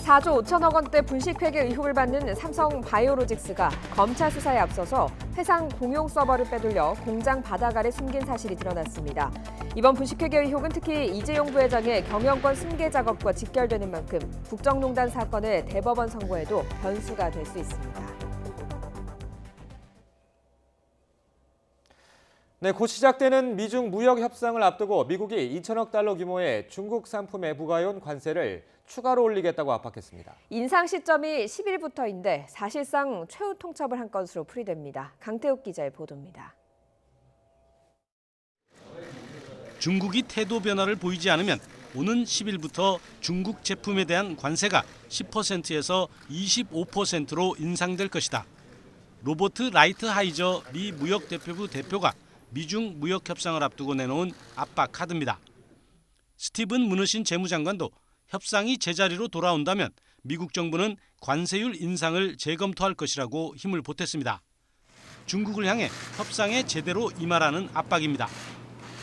4조 5천억 원대 분식회계 의혹을 받는 삼성 바이오로직스가 검찰 수사에 앞서서 회상 공용 서버를 빼돌려 공장 바닥 아래 숨긴 사실이 드러났습니다. 이번 분식회계 의혹은 특히 이재용 부회장의 경영권 승계 작업과 직결되는 만큼 국정농단 사건의 대법원 선고에도 변수가 될 수 있습니다. 네, 곧 시작되는 미중 무역 협상을 앞두고 미국이 2천억 달러 규모의 중국 상품에 부과해온 관세를 추가로 올리겠다고 압박했습니다. 인상 시점이 10일부터인데 사실상 최후 통첩을 한 것으로 풀이됩니다. 강태욱 기자의 보도입니다. 중국이 태도 변화를 보이지 않으면 오는 10일부터 중국 제품에 대한 관세가 10%에서 25%로 인상될 것이다. 로버트 라이트하이저 미 무역대표부 대표가 미중 무역 협상을 앞두고 내놓은 압박 카드입니다. 스티븐 무누신 재무장관도 협상이 제자리로 돌아온다면 미국 정부는 관세율 인상을 재검토할 것이라고 힘을 보탰습니다. 중국을 향해 협상에 제대로 임하라는 압박입니다.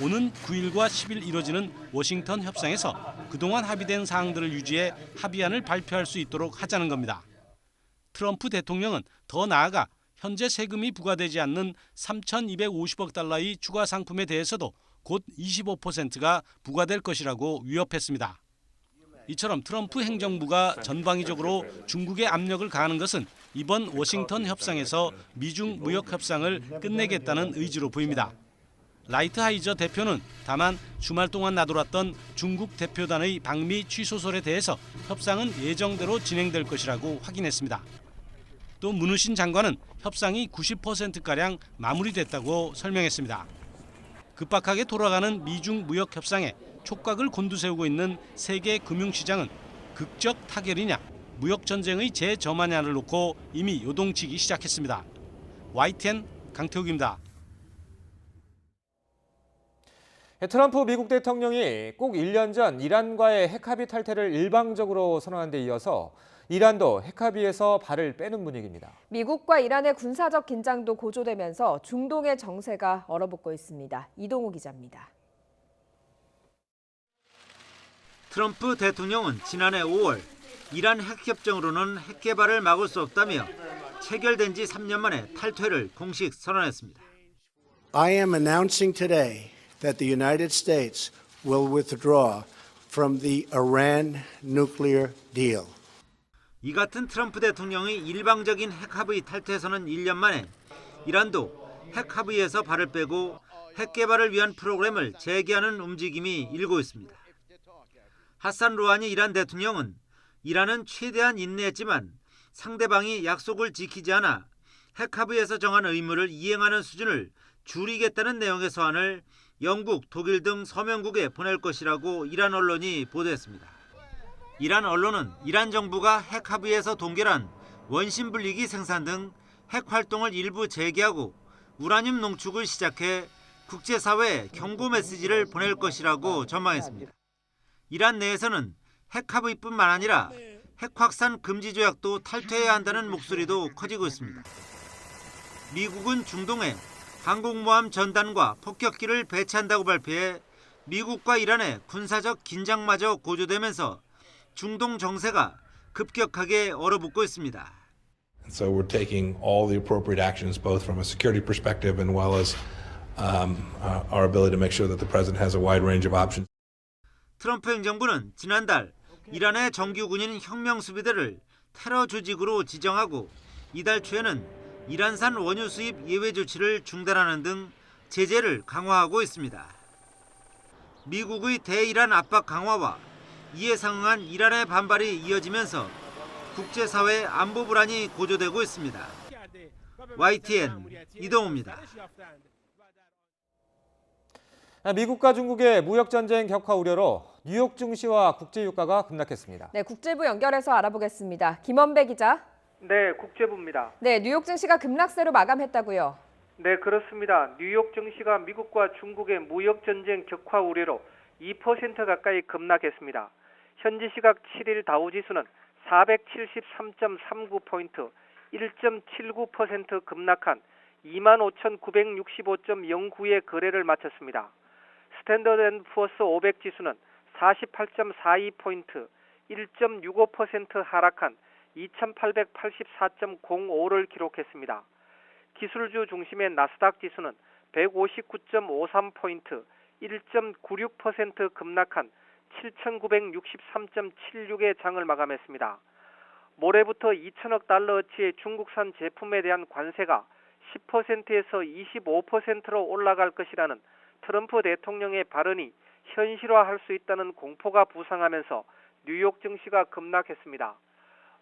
오는 9일과 10일 이뤄지는 워싱턴 협상에서 그동안 합의된 사항들을 유지해 합의안을 발표할 수 있도록 하자는 겁니다. 트럼프 대통령은 더 나아가 현재 세금이 부과되지 않는 3,250억 달러의 추가 상품에 대해서도 곧 25%가 부과될 것이라고 위협했습니다. 이처럼 트럼프 행정부가 전방위적으로 중국에 압력을 가하는 것은 이번 워싱턴 협상에서 미중 무역 협상을 끝내겠다는 의지로 보입니다. 라이트하이저 대표는 다만 주말 동안 나돌았던 중국 대표단의 방미 취소설에 대해서 협상은 예정대로 진행될 것이라고 확인했습니다. 또 문우신 장관은 협상이 90%가량 마무리됐다고 설명했습니다. 급박하게 돌아가는 미중 무역 협상에 촉각을 곤두세우고 있는 세계 금융시장은 극적 타결이냐 무역 전쟁의 재점화냐를 놓고 이미 요동치기 시작했습니다. YTN 강태욱입니다. 트럼프 미국 대통령이 꼭 1년 전 이란과의 핵합의 탈퇴를 일방적으로 선언한 데 이어서 이란도 핵합의에서 발을 빼는 분위기입니다. 미국과 이란의 군사적 긴장도 고조되면서 중동의 정세가 얼어붙고 있습니다. 이동우 기자입니다. 트럼프 대통령은 지난해 5월 이란 핵협정으로는 핵 개발을 막을 수 없다며 체결된 지 3년 만에 탈퇴를 공식 선언했습니다. I am announcing today that the United States will withdraw from the Iran nuclear deal. 이 같은 트럼프 대통령의 일방적인 핵합의 탈퇴에서는 1년 만에 이란도 핵합의에서 발을 빼고 핵 개발을 위한 프로그램을 재개하는 움직임이 일고 있습니다. 하산 루하니 이란 대통령은 이란은 최대한 인내했지만 상대방이 약속을 지키지 않아 핵합의에서 정한 의무를 이행하는 수준을 줄이겠다는 내용의 서한을 영국, 독일 등 서명국에 보낼 것이라고 이란 언론이 보도했습니다. 이란 언론은 이란 정부가 핵합의에서 동결한 원심 분리기 생산 등 핵 활동을 일부 재개하고 우라늄 농축을 시작해 국제사회에 경고 메시지를 보낼 것이라고 전망했습니다. 이란 내에서는 핵합의뿐만 아니라 핵 확산 금지 조약도 탈퇴해야 한다는 목소리도 커지고 있습니다. 미국은 중동에 항공모함 전단과 폭격기를 배치한다고 발표해 미국과 이란의 군사적 긴장마저 고조되면서 중동 정세가 급격하게 얼어붙고 있습니다. So we're taking all the appropriate actions, both from a security perspective and well as our ability to make sure that the president has a wide range of options. 트럼프 행정부는 지난달 이란의 정규 군인 혁명수비대를 테러 조직으로 지정하고 이달 초에는 이란산 원유 수입 예외 조치를 중단하는 등 제재를 강화하고 있습니다. 미국의 대이란 압박 강화와 이에 상응한 이란의 반발이 이어지면서 국제사회 안보 불안이 고조되고 있습니다. YTN 이동우입니다. 미국과 중국의 무역전쟁 격화 우려로 뉴욕 증시와 국제유가가 급락했습니다. 네, 국제부 연결해서 알아보겠습니다. 김원배 기자. 네, 국제부입니다. 네, 뉴욕 증시가 급락세로 마감했다고요. 네, 그렇습니다. 뉴욕 증시가 미국과 중국의 무역전쟁 격화 우려로 2% 가까이 급락했습니다. 현지 시각 7일 다우지수는 473.39포인트, 1.79% 급락한 25,965.09의 거래를 마쳤습니다. 스탠더드앤푸어스 500 지수는 48.42포인트, 1.65% 하락한 2,884.05를 기록했습니다. 기술주 중심의 나스닥 지수는 159.53포인트, 1.96% 급락한 7,963.76의 장을 마감했습니다. 모레부터 2천억 달러어치의 중국산 제품에 대한 관세가 10%에서 25%로 올라갈 것이라는 트럼프 대통령의 발언이 현실화할 수 있다는 공포가 부상하면서 뉴욕 증시가 급락했습니다.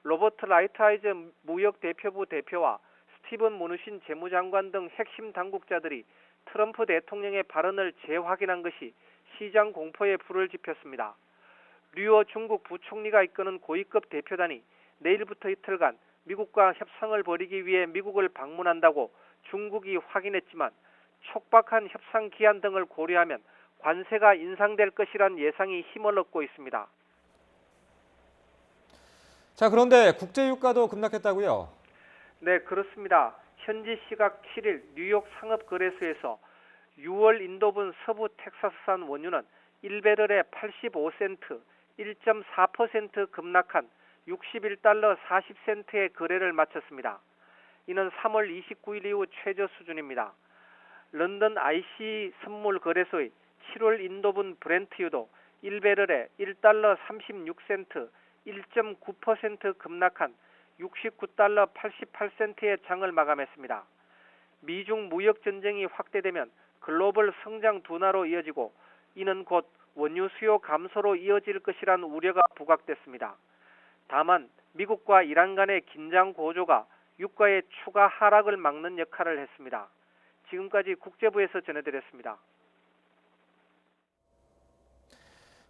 로버트 라이트하이즈 무역대표부 대표와 스티븐 무누신 재무장관 등 핵심 당국자들이 트럼프 대통령의 발언을 재확인한 것이 시장 공포에 불을 지폈습니다. 류어 중국 부총리가 이끄는 고위급 대표단이 내일부터 이틀간 미국과 협상을 벌이기 위해 미국을 방문한다고 중국이 확인했지만 촉박한 협상 기한 등을 고려하면 관세가 인상될 것이란 예상이 힘을 얻고 있습니다. 자, 그런데 국제유가도 급락했다고요? 네, 그렇습니다. 현지 시각 7일 뉴욕 상업거래소에서 6월 인도분 서부 텍사스산 원유는 1배럴에 85센트, 1.4% 급락한 61달러 40센트의 거래를 마쳤습니다. 이는 3월 29일 이후 최저 수준입니다. 런던 IC 선물거래소의 7월 인도분 브렌트유도 1배럴에 1달러 36센트, 1.9% 급락한 69달러 88센트의 장을 마감했습니다. 미중 무역 전쟁이 확대되면 글로벌 성장 둔화로 이어지고 이는 곧 원유 수요 감소로 이어질 것이란 우려가 부각됐습니다. 다만 미국과 이란 간의 긴장 고조가 유가의 추가 하락을 막는 역할을 했습니다. 지금까지 국제부에서 전해드렸습니다.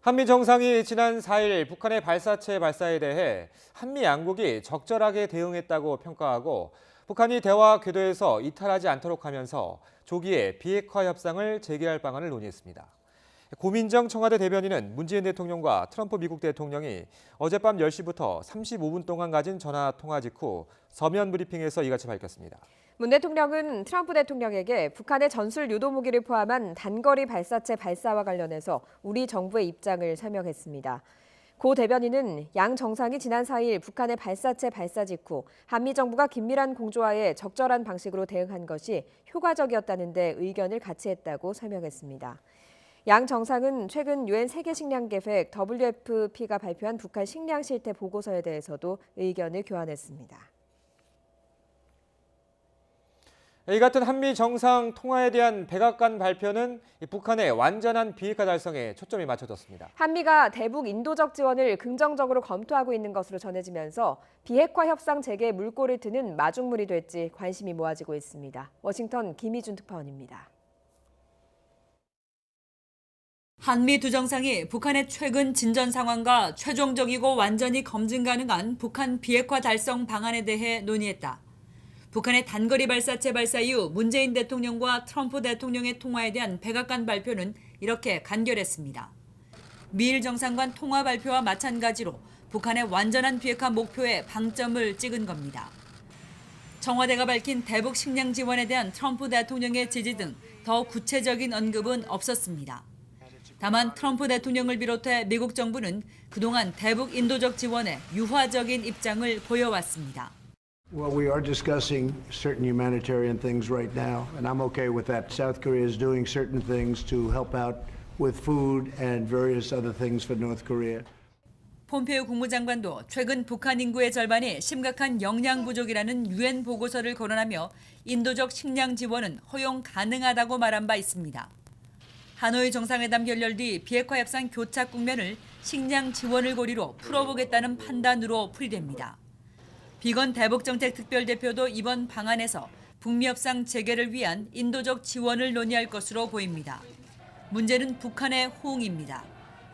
한미 정상이 지난 4일 북한의 발사체 발사에 대해 한미 양국이 적절하게 대응했다고 평가하고 북한이 대화 궤도에서 이탈하지 않도록 하면서 조기에 비핵화 협상을 재개할 방안을 논의했습니다. 고민정 청와대 대변인은 문재인 대통령과 트럼프 미국 대통령이 어젯밤 10시부터 35분 동안 가진 전화 통화 직후 서면 브리핑에서 이같이 밝혔습니다. 문 대통령은 트럼프 대통령에게 북한의 전술 유도무기를 포함한 단거리 발사체 발사와 관련해서 우리 정부의 입장을 설명했습니다. 고 대변인은 양 정상이 지난 4일 북한의 발사체 발사 직후 한미 정부가 긴밀한 공조하에 적절한 방식으로 대응한 것이 효과적이었다는 데 의견을 같이 했다고 설명했습니다. 양 정상은 최근 유엔 세계식량계획 WFP가 발표한 북한 식량 실태 보고서에 대해서도 의견을 교환했습니다. 이 같은 한미 정상 통화에 대한 백악관 발표는 북한의 완전한 비핵화 달성에 초점이 맞춰졌습니다. 한미가 대북 인도적 지원을 긍정적으로 검토하고 있는 것으로 전해지면서 비핵화 협상 재개에 물꼬를 트는 마중물이 될지 관심이 모아지고 있습니다. 워싱턴 김희준 특파원입니다. 한미 두 정상이 북한의 최근 진전 상황과 최종적이고 완전히 검증 가능한 북한 비핵화 달성 방안에 대해 논의했다. 북한의 단거리 발사체 발사 이후 문재인 대통령과 트럼프 대통령의 통화에 대한 백악관 발표는 이렇게 간결했습니다. 미일 정상관 통화 발표와 마찬가지로 북한의 완전한 비핵화 목표에 방점을 찍은 겁니다. 청와대가 밝힌 대북 식량 지원에 대한 트럼프 대통령의 지지 등 더 구체적인 언급은 없었습니다. 다만 트럼프 대통령을 비롯해 미국 정부는 그동안 대북 인도적 지원에 유화적인 입장을 보여왔습니다. Well, we are discussing certain humanitarian things right now, and I'm okay with that. South Korea is doing certain things to help out with food and various other things for North Korea. 폼페이오 국무장관도 최근 북한 인구의 절반이 심각한 영양 부족이라는 유엔 보고서를 거론하며 인도적 식량 지원은 허용 가능하다고 말한 바 있습니다. 하노이 정상회담 결렬 뒤 비핵화 협상 교착 국면을 식량 지원을 고리로 풀어보겠다는 판단으로 풀이됩니다. 비건 대북정책 특별대표도 이번 방안에서 북미 협상 재개를 위한 인도적 지원을 논의할 것으로 보입니다. 문제는 북한의 호응입니다.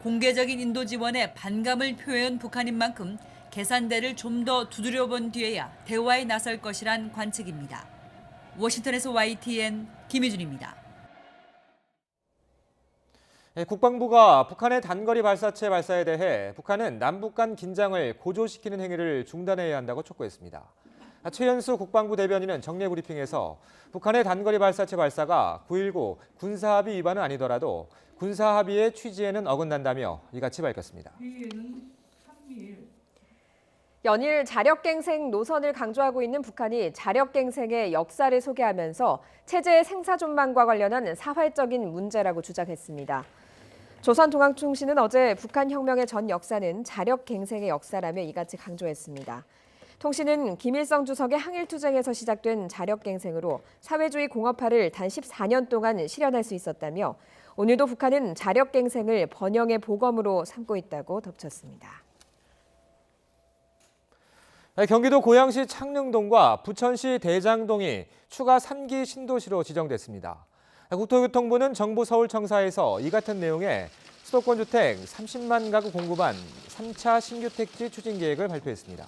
공개적인 인도 지원에 반감을 표해온 북한인 만큼 계산대를 좀 더 두드려본 뒤에야 대화에 나설 것이란 관측입니다. 워싱턴에서 YTN 김희준입니다. 국방부가 북한의 단거리 발사체 발사에 대해 북한은 남북 간 긴장을 고조시키는 행위를 중단해야 한다고 촉구했습니다. 최연수 국방부 대변인은 정례 브리핑에서 북한의 단거리 발사체 발사가 9.19 군사합의 위반은 아니더라도 군사합의의 취지에는 어긋난다며 이같이 밝혔습니다. 연일 자력갱생 노선을 강조하고 있는 북한이 자력갱생의 역사를 소개하면서 체제 생사존망과 관련한 사활적인 문제라고 주장했습니다. 조선중앙통신은 어제 북한 혁명의 전 역사는 자력갱생의 역사라며 이같이 강조했습니다. 통신은 김일성 주석의 항일투쟁에서 시작된 자력갱생으로 사회주의 공업화를 단 14년 동안 실현할 수 있었다며 오늘도 북한은 자력갱생을 번영의 보검으로 삼고 있다고 덧붙였습니다. 경기도 고양시 창릉동과 부천시 대장동이 추가 3기 신도시로 지정됐습니다. 국토교통부는 정부 서울청사에서 이 같은 내용의 수도권 주택 30만 가구 공급안 3차 신규 택지 추진 계획을 발표했습니다.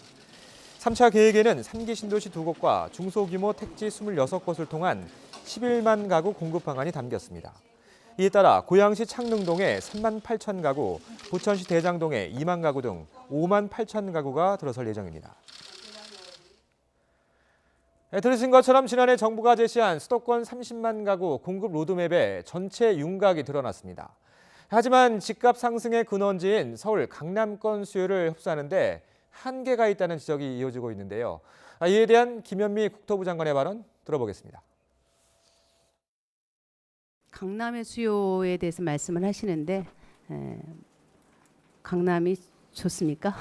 3차 계획에는 3기 신도시 2곳과 중소규모 택지 26곳을 통한 11만 가구 공급 방안이 담겼습니다. 이에 따라 고양시 창릉동에 3만 8천 가구, 부천시 대장동에 2만 가구 등 5만 8천 가구가 들어설 예정입니다. 들으신 것처럼 지난해 정부가 제시한 수도권 30만 가구 공급 로드맵에 전체 윤곽이 드러났습니다. 하지만 집값 상승의 근원지인 서울 강남권 수요를 흡수하는 데 한계가 있다는 지적이 이어지고 있는데요. 이에 대한 김현미 국토부 장관의 발언 들어보겠습니다. 강남의 수요에 대해서 말씀을 하시는데 강남이 좋습니까?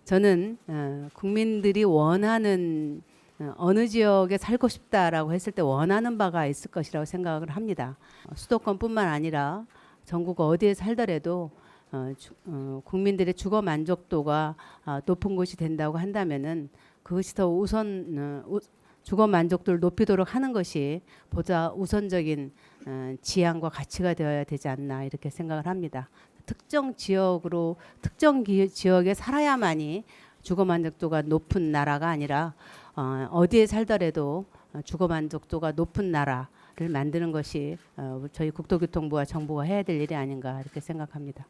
저는 국민들이 원하는 어느 지역에 살고 싶다라고 했을 때 원하는 바가 있을 것이라고 생각을 합니다. 수도권뿐만 아니라 전국 어디에 살더라도 국민들의 주거 만족도가 높은 곳이 된다고 한다면은 그것이 더 우선 주거 만족도를 높이도록 하는 것이 보다 우선적인 지향과 가치가 되어야 되지 않나 이렇게 생각을 합니다. 특정 지역에 살아야만이 주거 만족도가 높은 나라가 아니라 어디에 살더라도 주거 만족도가 높은 나라를 만드는 것이 저희 국토교통부와 정부가 해야 될 일이 아닌가 이렇게 생각합니다.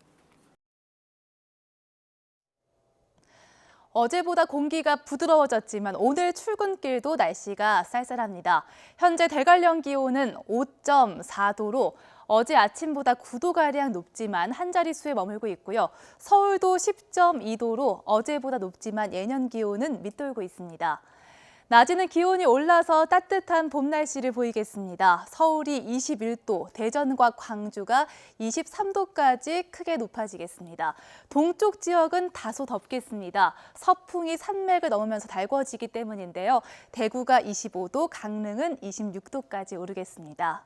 어제보다 공기가 부드러워졌지만 오늘 출근길도 날씨가 쌀쌀합니다. 현재 대관령 기온은 5.4도로 어제 아침보다 9도가량 높지만 한 자릿수에 머물고 있고요. 서울도 10.2도로 어제보다 높지만 예년 기온은 밑돌고 있습니다. 낮에는 기온이 올라서 따뜻한 봄 날씨를 보이겠습니다. 서울이 21도, 대전과 광주가 23도까지 크게 높아지겠습니다. 동쪽 지역은 다소 덥겠습니다. 서풍이 산맥을 넘으면서 달궈지기 때문인데요. 대구가 25도, 강릉은 26도까지 오르겠습니다.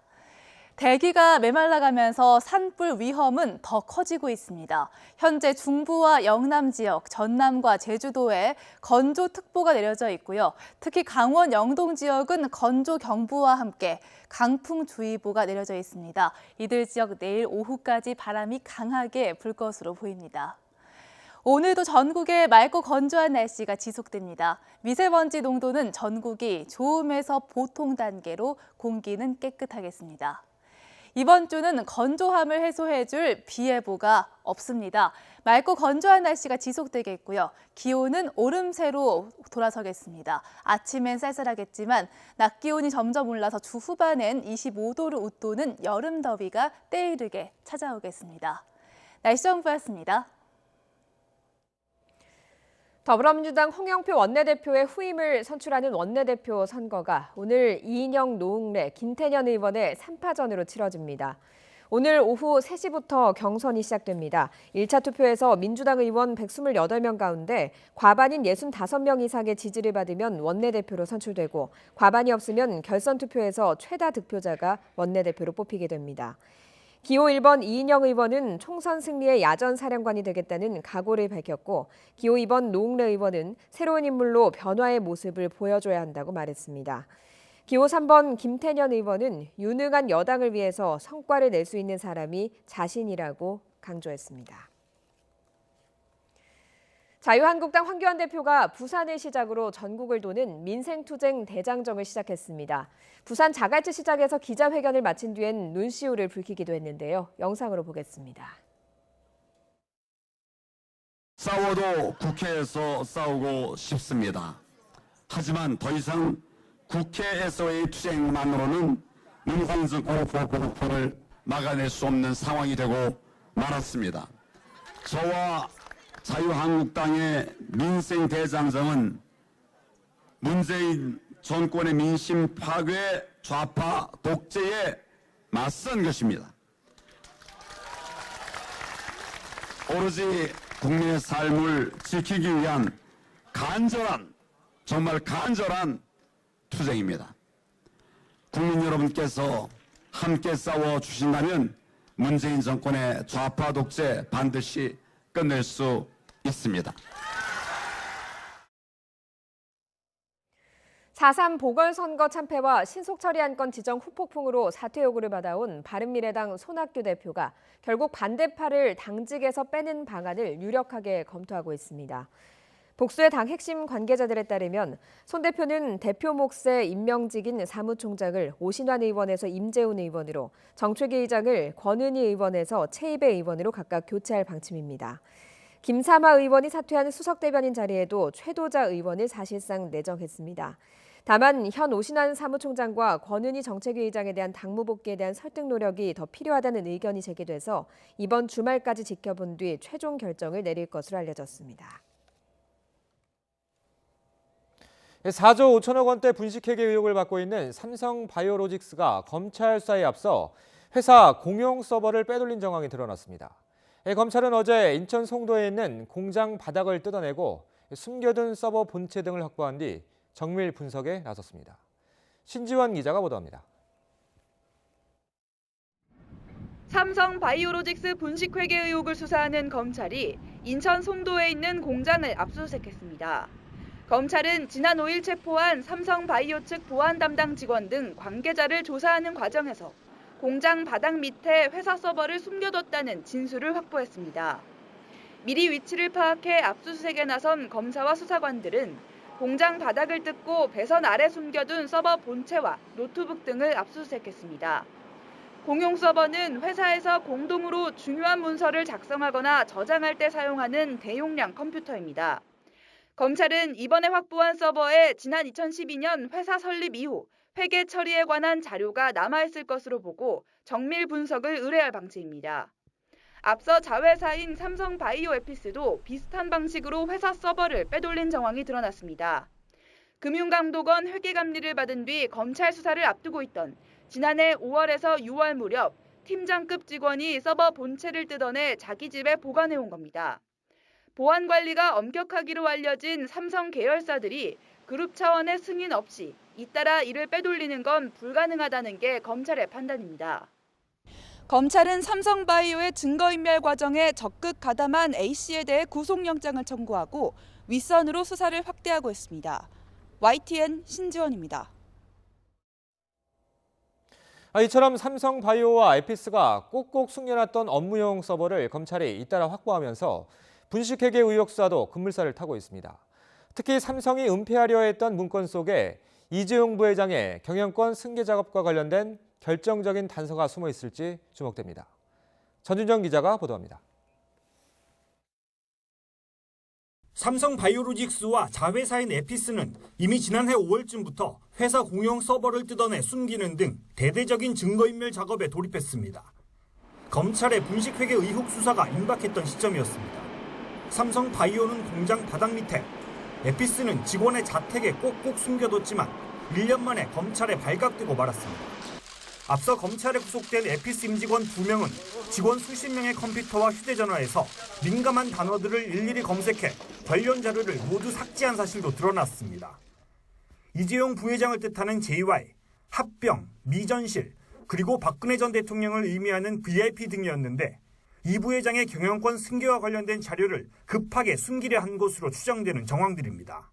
대기가 메말라가면서 산불 위험은 더 커지고 있습니다. 현재 중부와 영남 지역, 전남과 제주도에 건조특보가 내려져 있고요. 특히 강원 영동 지역은 건조경보와 함께 강풍주의보가 내려져 있습니다. 이들 지역 내일 오후까지 바람이 강하게 불 것으로 보입니다. 오늘도 전국에 맑고 건조한 날씨가 지속됩니다. 미세먼지 농도는 전국이 좋음에서 보통 단계로 공기는 깨끗하겠습니다. 이번 주는 건조함을 해소해줄 비 예보가 없습니다. 맑고 건조한 날씨가 지속되겠고요. 기온은 오름세로 돌아서겠습니다. 아침엔 쌀쌀하겠지만 낮 기온이 점점 올라서 주 후반엔 25도를 웃도는 여름 더위가 때이르게 찾아오겠습니다. 날씨 정보였습니다. 더불어민주당 홍영표 원내대표의 후임을 선출하는 원내대표 선거가 오늘 이인영, 노웅래, 김태년 의원의 3파전으로 치러집니다. 오늘 오후 3시부터 경선이 시작됩니다. 1차 투표에서 민주당 의원 128명 가운데 과반인 65명 이상의 지지를 받으면 원내대표로 선출되고 과반이 없으면 결선 투표에서 최다 득표자가 원내대표로 뽑히게 됩니다. 기호 1번 이인영 의원은 총선 승리의 야전 사령관이 되겠다는 각오를 밝혔고 기호 2번 노웅래 의원은 새로운 인물로 변화의 모습을 보여줘야 한다고 말했습니다. 기호 3번 김태년 의원은 유능한 여당을 위해서 성과를 낼 수 있는 사람이 자신이라고 강조했습니다. 자유한국당 황교안 대표가 부산을 시작으로 전국을 도는 민생투쟁 대장정을 시작했습니다. 부산 자갈치 시장에서 기자회견을 마친 뒤엔 눈시울을 붉히기도 했는데요. 영상으로 보겠습니다. 싸워도 국회에서 싸우고 싶습니다. 하지만 더 이상 국회에서의 투쟁만으로는 민생정권 보복을 막아낼 수 없는 상황이 되고 말았습니다. 저와 자유한국당의 민생대장정은 문재인 정권의 민심 파괴, 좌파 독재에 맞선 것입니다. 오로지 국민의 삶을 지키기 위한 정말 간절한 투쟁입니다. 국민 여러분께서 함께 싸워주신다면 문재인 정권의 좌파 독재 반드시 끝낼 수 있습니다. 4.3 보궐선거 참패와 신속처리안건 지정 후폭풍으로 사퇴 요구를 받아온 바른미래당 손학규 대표가 결국 반대파를 당직에서 빼는 방안을 유력하게 검토하고 있습니다. 복수의 당 핵심 관계자들에 따르면 손 대표는 대표 몫의 임명직인 사무총장을 오신환 의원에서 임재훈 의원으로, 정책위 의장을 권은희 의원에서 최이배 의원으로 각각 교체할 방침입니다. 김삼하 의원이 사퇴한 수석대변인 자리에도 최도자 의원을 사실상 내정했습니다. 다만 현 오신환 사무총장과 권은희 정책위 의장에 대한 당무 복귀에 대한 설득 노력이 더 필요하다는 의견이 제기돼서 이번 주말까지 지켜본 뒤 최종 결정을 내릴 것으로 알려졌습니다. 4조 5천억 원대 분식회계 의혹을 받고 있는 삼성바이오로직스가 검찰 수사에 앞서 회사 공용 서버를 빼돌린 정황이 드러났습니다. 검찰은 어제 인천 송도에 있는 공장 바닥을 뜯어내고 숨겨둔 서버 본체 등을 확보한 뒤 정밀 분석에 나섰습니다. 신지원 기자가 보도합니다. 삼성바이오로직스 분식회계 의혹을 수사하는 검찰이 인천 송도에 있는 공장을 압수수색했습니다. 검찰은 지난 5일 체포한 삼성바이오 측 보안 담당 직원 등 관계자를 조사하는 과정에서 공장 바닥 밑에 회사 서버를 숨겨뒀다는 진술을 확보했습니다. 미리 위치를 파악해 압수수색에 나선 검사와 수사관들은 공장 바닥을 뜯고 배선 아래 숨겨둔 서버 본체와 노트북 등을 압수수색했습니다. 공용 서버는 회사에서 공동으로 중요한 문서를 작성하거나 저장할 때 사용하는 대용량 컴퓨터입니다. 검찰은 이번에 확보한 서버에 지난 2012년 회사 설립 이후 회계 처리에 관한 자료가 남아있을 것으로 보고 정밀 분석을 의뢰할 방침입니다. 앞서 자회사인 삼성바이오에피스도 비슷한 방식으로 회사 서버를 빼돌린 정황이 드러났습니다. 금융감독원 회계감리를 받은 뒤 검찰 수사를 앞두고 있던 지난해 5월에서 6월 무렵 팀장급 직원이 서버 본체를 뜯어내 자기 집에 보관해온 겁니다. 보안 관리가 엄격하기로 알려진 삼성 계열사들이 그룹 차원의 승인 없이 잇따라 이를 빼돌리는 건 불가능하다는 게 검찰의 판단입니다. 검찰은 삼성바이오의 증거인멸 과정에 적극 가담한 A씨에 대해 구속영장을 청구하고 윗선으로 수사를 확대하고 있습니다. YTN 신지원입니다. 이처럼 삼성바이오와 에피스가 꼭꼭 숨겨놨던 업무용 서버를 검찰이 잇따라 확보하면서 분식회계 의혹 수사도 급물살을 타고 있습니다. 특히 삼성이 은폐하려 했던 문건 속에 이재용 부회장의 경영권 승계 작업과 관련된 결정적인 단서가 숨어 있을지 주목됩니다. 전준정 기자가 보도합니다. 삼성바이오로직스와 자회사인 에피스는 이미 지난해 5월쯤부터 회사 공용 서버를 뜯어내 숨기는 등 대대적인 증거인멸 작업에 돌입했습니다. 검찰의 분식회계 의혹 수사가 임박했던 시점이었습니다. 삼성바이오는 공장 바닥 밑에, 에피스는 직원의 자택에 꼭꼭 숨겨뒀지만 1년 만에 검찰에 발각되고 말았습니다. 앞서 검찰에 구속된 에피스 임직원 2명은 직원 수십 명의 컴퓨터와 휴대전화에서 민감한 단어들을 일일이 검색해 관련 자료를 모두 삭제한 사실도 드러났습니다. 이재용 부회장을 뜻하는 JY, 합병, 미전실, 그리고 박근혜 전 대통령을 의미하는 VIP 등이었는데 이 부회장의 경영권 승계와 관련된 자료를 급하게 숨기려 한 것으로 추정되는 정황들입니다.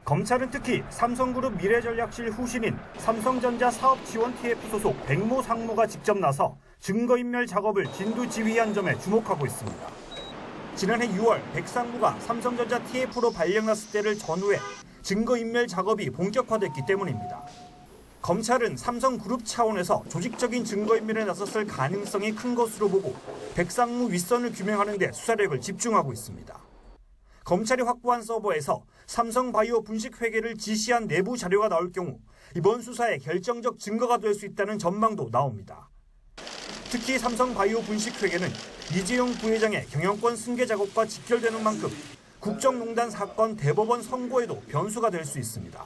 검찰은 특히 삼성그룹 미래전략실 후신인 삼성전자 사업지원TF 소속 백모 상무가 직접 나서 증거인멸 작업을 진두지휘한 점에 주목하고 있습니다. 지난해 6월 백 상무가 삼성전자 TF로 발령났을 때를 전후해 증거인멸 작업이 본격화됐기 때문입니다. 검찰은 삼성그룹 차원에서 조직적인 증거인멸에 나섰을 가능성이 큰 것으로 보고 백 상무 윗선을 규명하는 데 수사력을 집중하고 있습니다. 검찰이 확보한 서버에서 삼성바이오 분식 회계를 지시한 내부 자료가 나올 경우 이번 수사의 결정적 증거가 될 수 있다는 전망도 나옵니다. 특히 삼성바이오 분식 회계는 이재용 부회장의 경영권 승계 작업과 직결되는 만큼 국정농단 사건 대법원 선고에도 변수가 될 수 있습니다.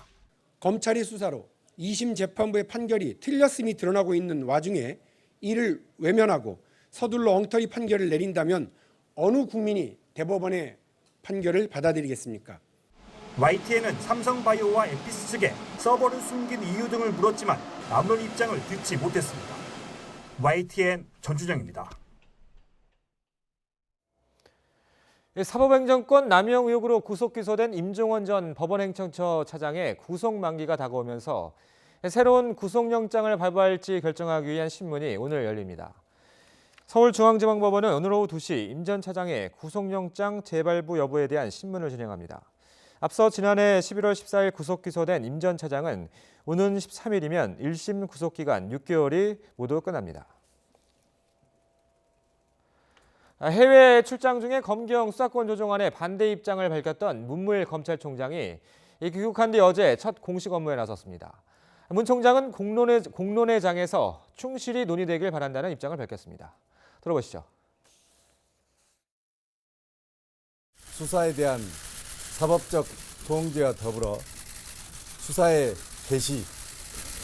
검찰이 수사로 2심 재판부의 판결이 틀렸음이 드러나고 있는 와중에 이를 외면하고 서둘러 엉터리 판결을 내린다면 어느 국민이 대법원의 판결을 받아들이겠습니까? YTN은 삼성바이오와 에피스 측에 서버를 숨긴 이유 등을 물었지만 아무런 입장을 듣지 못했습니다. YTN 전주정입니다. 사법행정권 남용 의혹으로 구속 기소된 임종원 전 법원행정처 차장의 구속 만기가 다가오면서 새로운 구속영장을 발부할지 결정하기 위한 신문이 오늘 열립니다. 서울중앙지방법원은 오늘 오후 2시 임 전 차장의 구속영장 재발부 여부에 대한 신문을 진행합니다. 앞서 지난해 11월 14일 구속 기소된 임 전 차장은 오는 13일이면 1심 구속기간 6개월이 모두 끝납니다. 해외 출장 중에 검경 수사권 조정안에 반대 입장을 밝혔던 문무일 검찰총장이 귀국한 뒤 어제 첫 공식 업무에 나섰습니다. 문 총장은 공론의 장에서 충실히 논의되길 바란다는 입장을 밝혔습니다. 들어보시죠. 수사에 대한 사법적 통제와 더불어 수사의 개시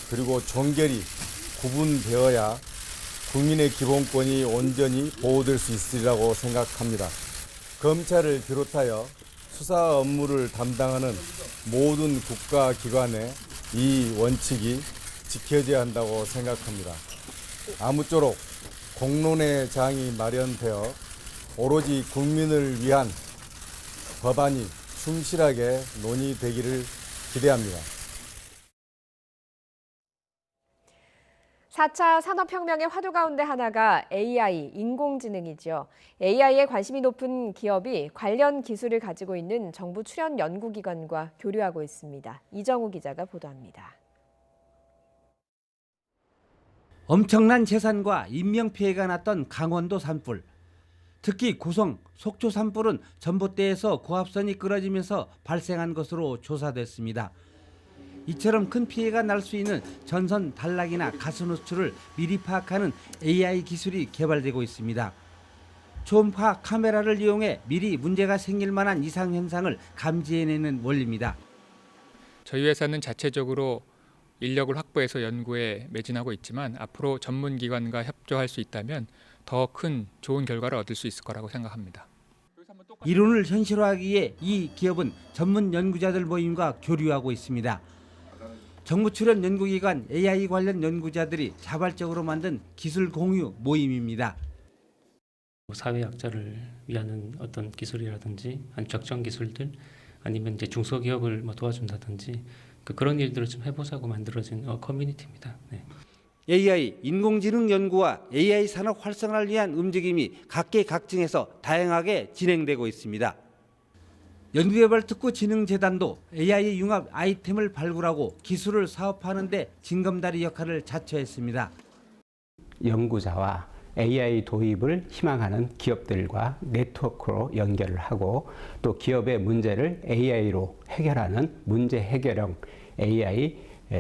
그리고 종결이 구분되어야 국민의 기본권이 온전히 보호될 수 있으리라고 생각합니다. 검찰을 비롯하여 수사 업무를 담당하는 모든 국가기관의 이 원칙이 지켜져야 한다고 생각합니다. 아무쪼록 공론의 장이 마련되어 오로지 국민을 위한 법안이 충실하게 논의되기를 기대합니다. 4차 산업혁명의 화두 가운데 하나가 AI, 인공지능이죠. AI에 관심이 높은 기업이 관련 기술을 가지고 있는 정부 출연 연구기관과 교류하고 있습니다. 이정우 기자가 보도합니다. 엄청난 재산과 인명피해가 났던 강원도 산불. 특히 고성, 속초 산불은 전봇대에서 고압선이 끊어지면서 발생한 것으로 조사됐습니다. 이처럼 큰 피해가 날 수 있는 전선 단락이나 가스 노출을 미리 파악하는 AI 기술이 개발되고 있습니다. 초음파 카메라를 이용해 미리 문제가 생길 만한 이상 현상을 감지해내는 원리입니다. 저희 회사는 자체적으로 인력을 확보해서 연구에 매진하고 있지만 앞으로 전문기관과 협조할 수 있다면 더 큰 좋은 결과를 얻을 수 있을 거라고 생각합니다. 이론을 현실화하기 위해 이 기업은 전문 연구자들 모임과 교류하고 있습니다. 정부 출연 연구기관 AI 관련 연구자들이 자발적으로 만든 기술 공유 모임입니다. 사회학자를 위한 어떤 기술이라든지 적정 기술들 아니면 이제 중소기업을 도와준다든지 그런 일들을 좀 해보자고 만들어진 커뮤니티입니다. 네. AI 인공지능 연구와 AI 산업 활성화를 위한 움직임이 각계각층에서 다양하게 진행되고 있습니다. 연구개발특구진흥재단도 AI 융합 아이템을 발굴하고 기술을 사업화하는 데 징검다리 역할을 자처했습니다. 연구자와 AI 도입을 희망하는 기업들과 네트워크로 연결을 하고 또 기업의 문제를 AI로 해결하는 문제 해결형 AI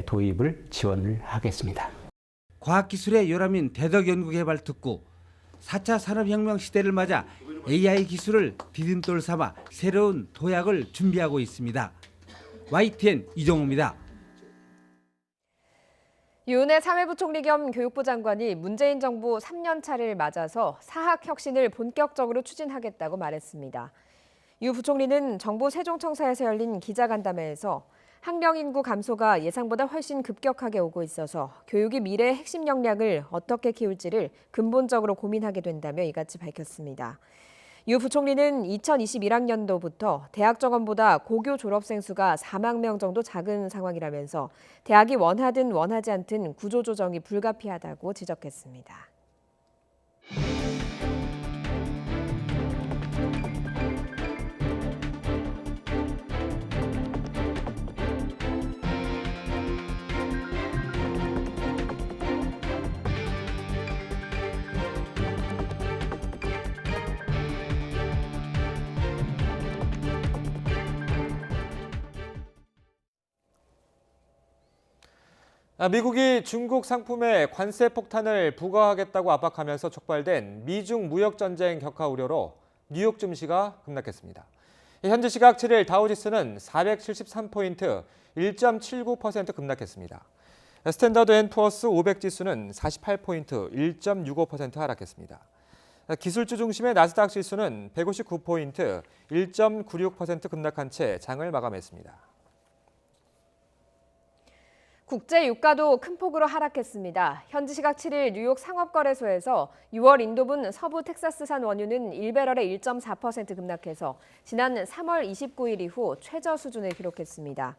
도입을 지원을 하겠습니다. 과학기술의 요람인 대덕연구개발특구 4차 산업혁명 시대를 맞아 AI 기술을 디딤돌 삼아 새로운 도약을 준비하고 있습니다. YTN 이정우입니다. 유은혜 사회부총리 겸 교육부 장관이 문재인 정부 3년 차를 맞아서 사학 혁신을 본격적으로 추진하겠다고 말했습니다. 유 부총리는 정부 세종청사에서 열린 기자간담회에서 학령 인구 감소가 예상보다 훨씬 급격하게 오고 있어서 교육이 미래의 핵심 역량을 어떻게 키울지를 근본적으로 고민하게 된다며 이같이 밝혔습니다. 유 부총리는 2021학년도부터 대학 정원보다 고교 졸업생 수가 4만 명 정도 작은 상황이라면서 대학이 원하든 원하지 않든 구조조정이 불가피하다고 지적했습니다. 미국이 중국 상품에 관세 폭탄을 부과하겠다고 압박하면서 촉발된 미중 무역 전쟁 격화 우려로 뉴욕 증시가 급락했습니다. 현지 시각 7일 다우지수는 473포인트, 1.79% 급락했습니다. 스탠더드 앤 푸어스 500 지수는 48포인트, 1.65% 하락했습니다. 기술주 중심의 나스닥 지수는 159포인트, 1.96% 급락한 채 장을 마감했습니다. 국제 유가도 큰 폭으로 하락했습니다. 현지 시각 7일 뉴욕 상업거래소에서 6월 인도분 서부 텍사스산 원유는 1배럴에 1.4% 급락해서 지난 3월 29일 이후 최저 수준을 기록했습니다.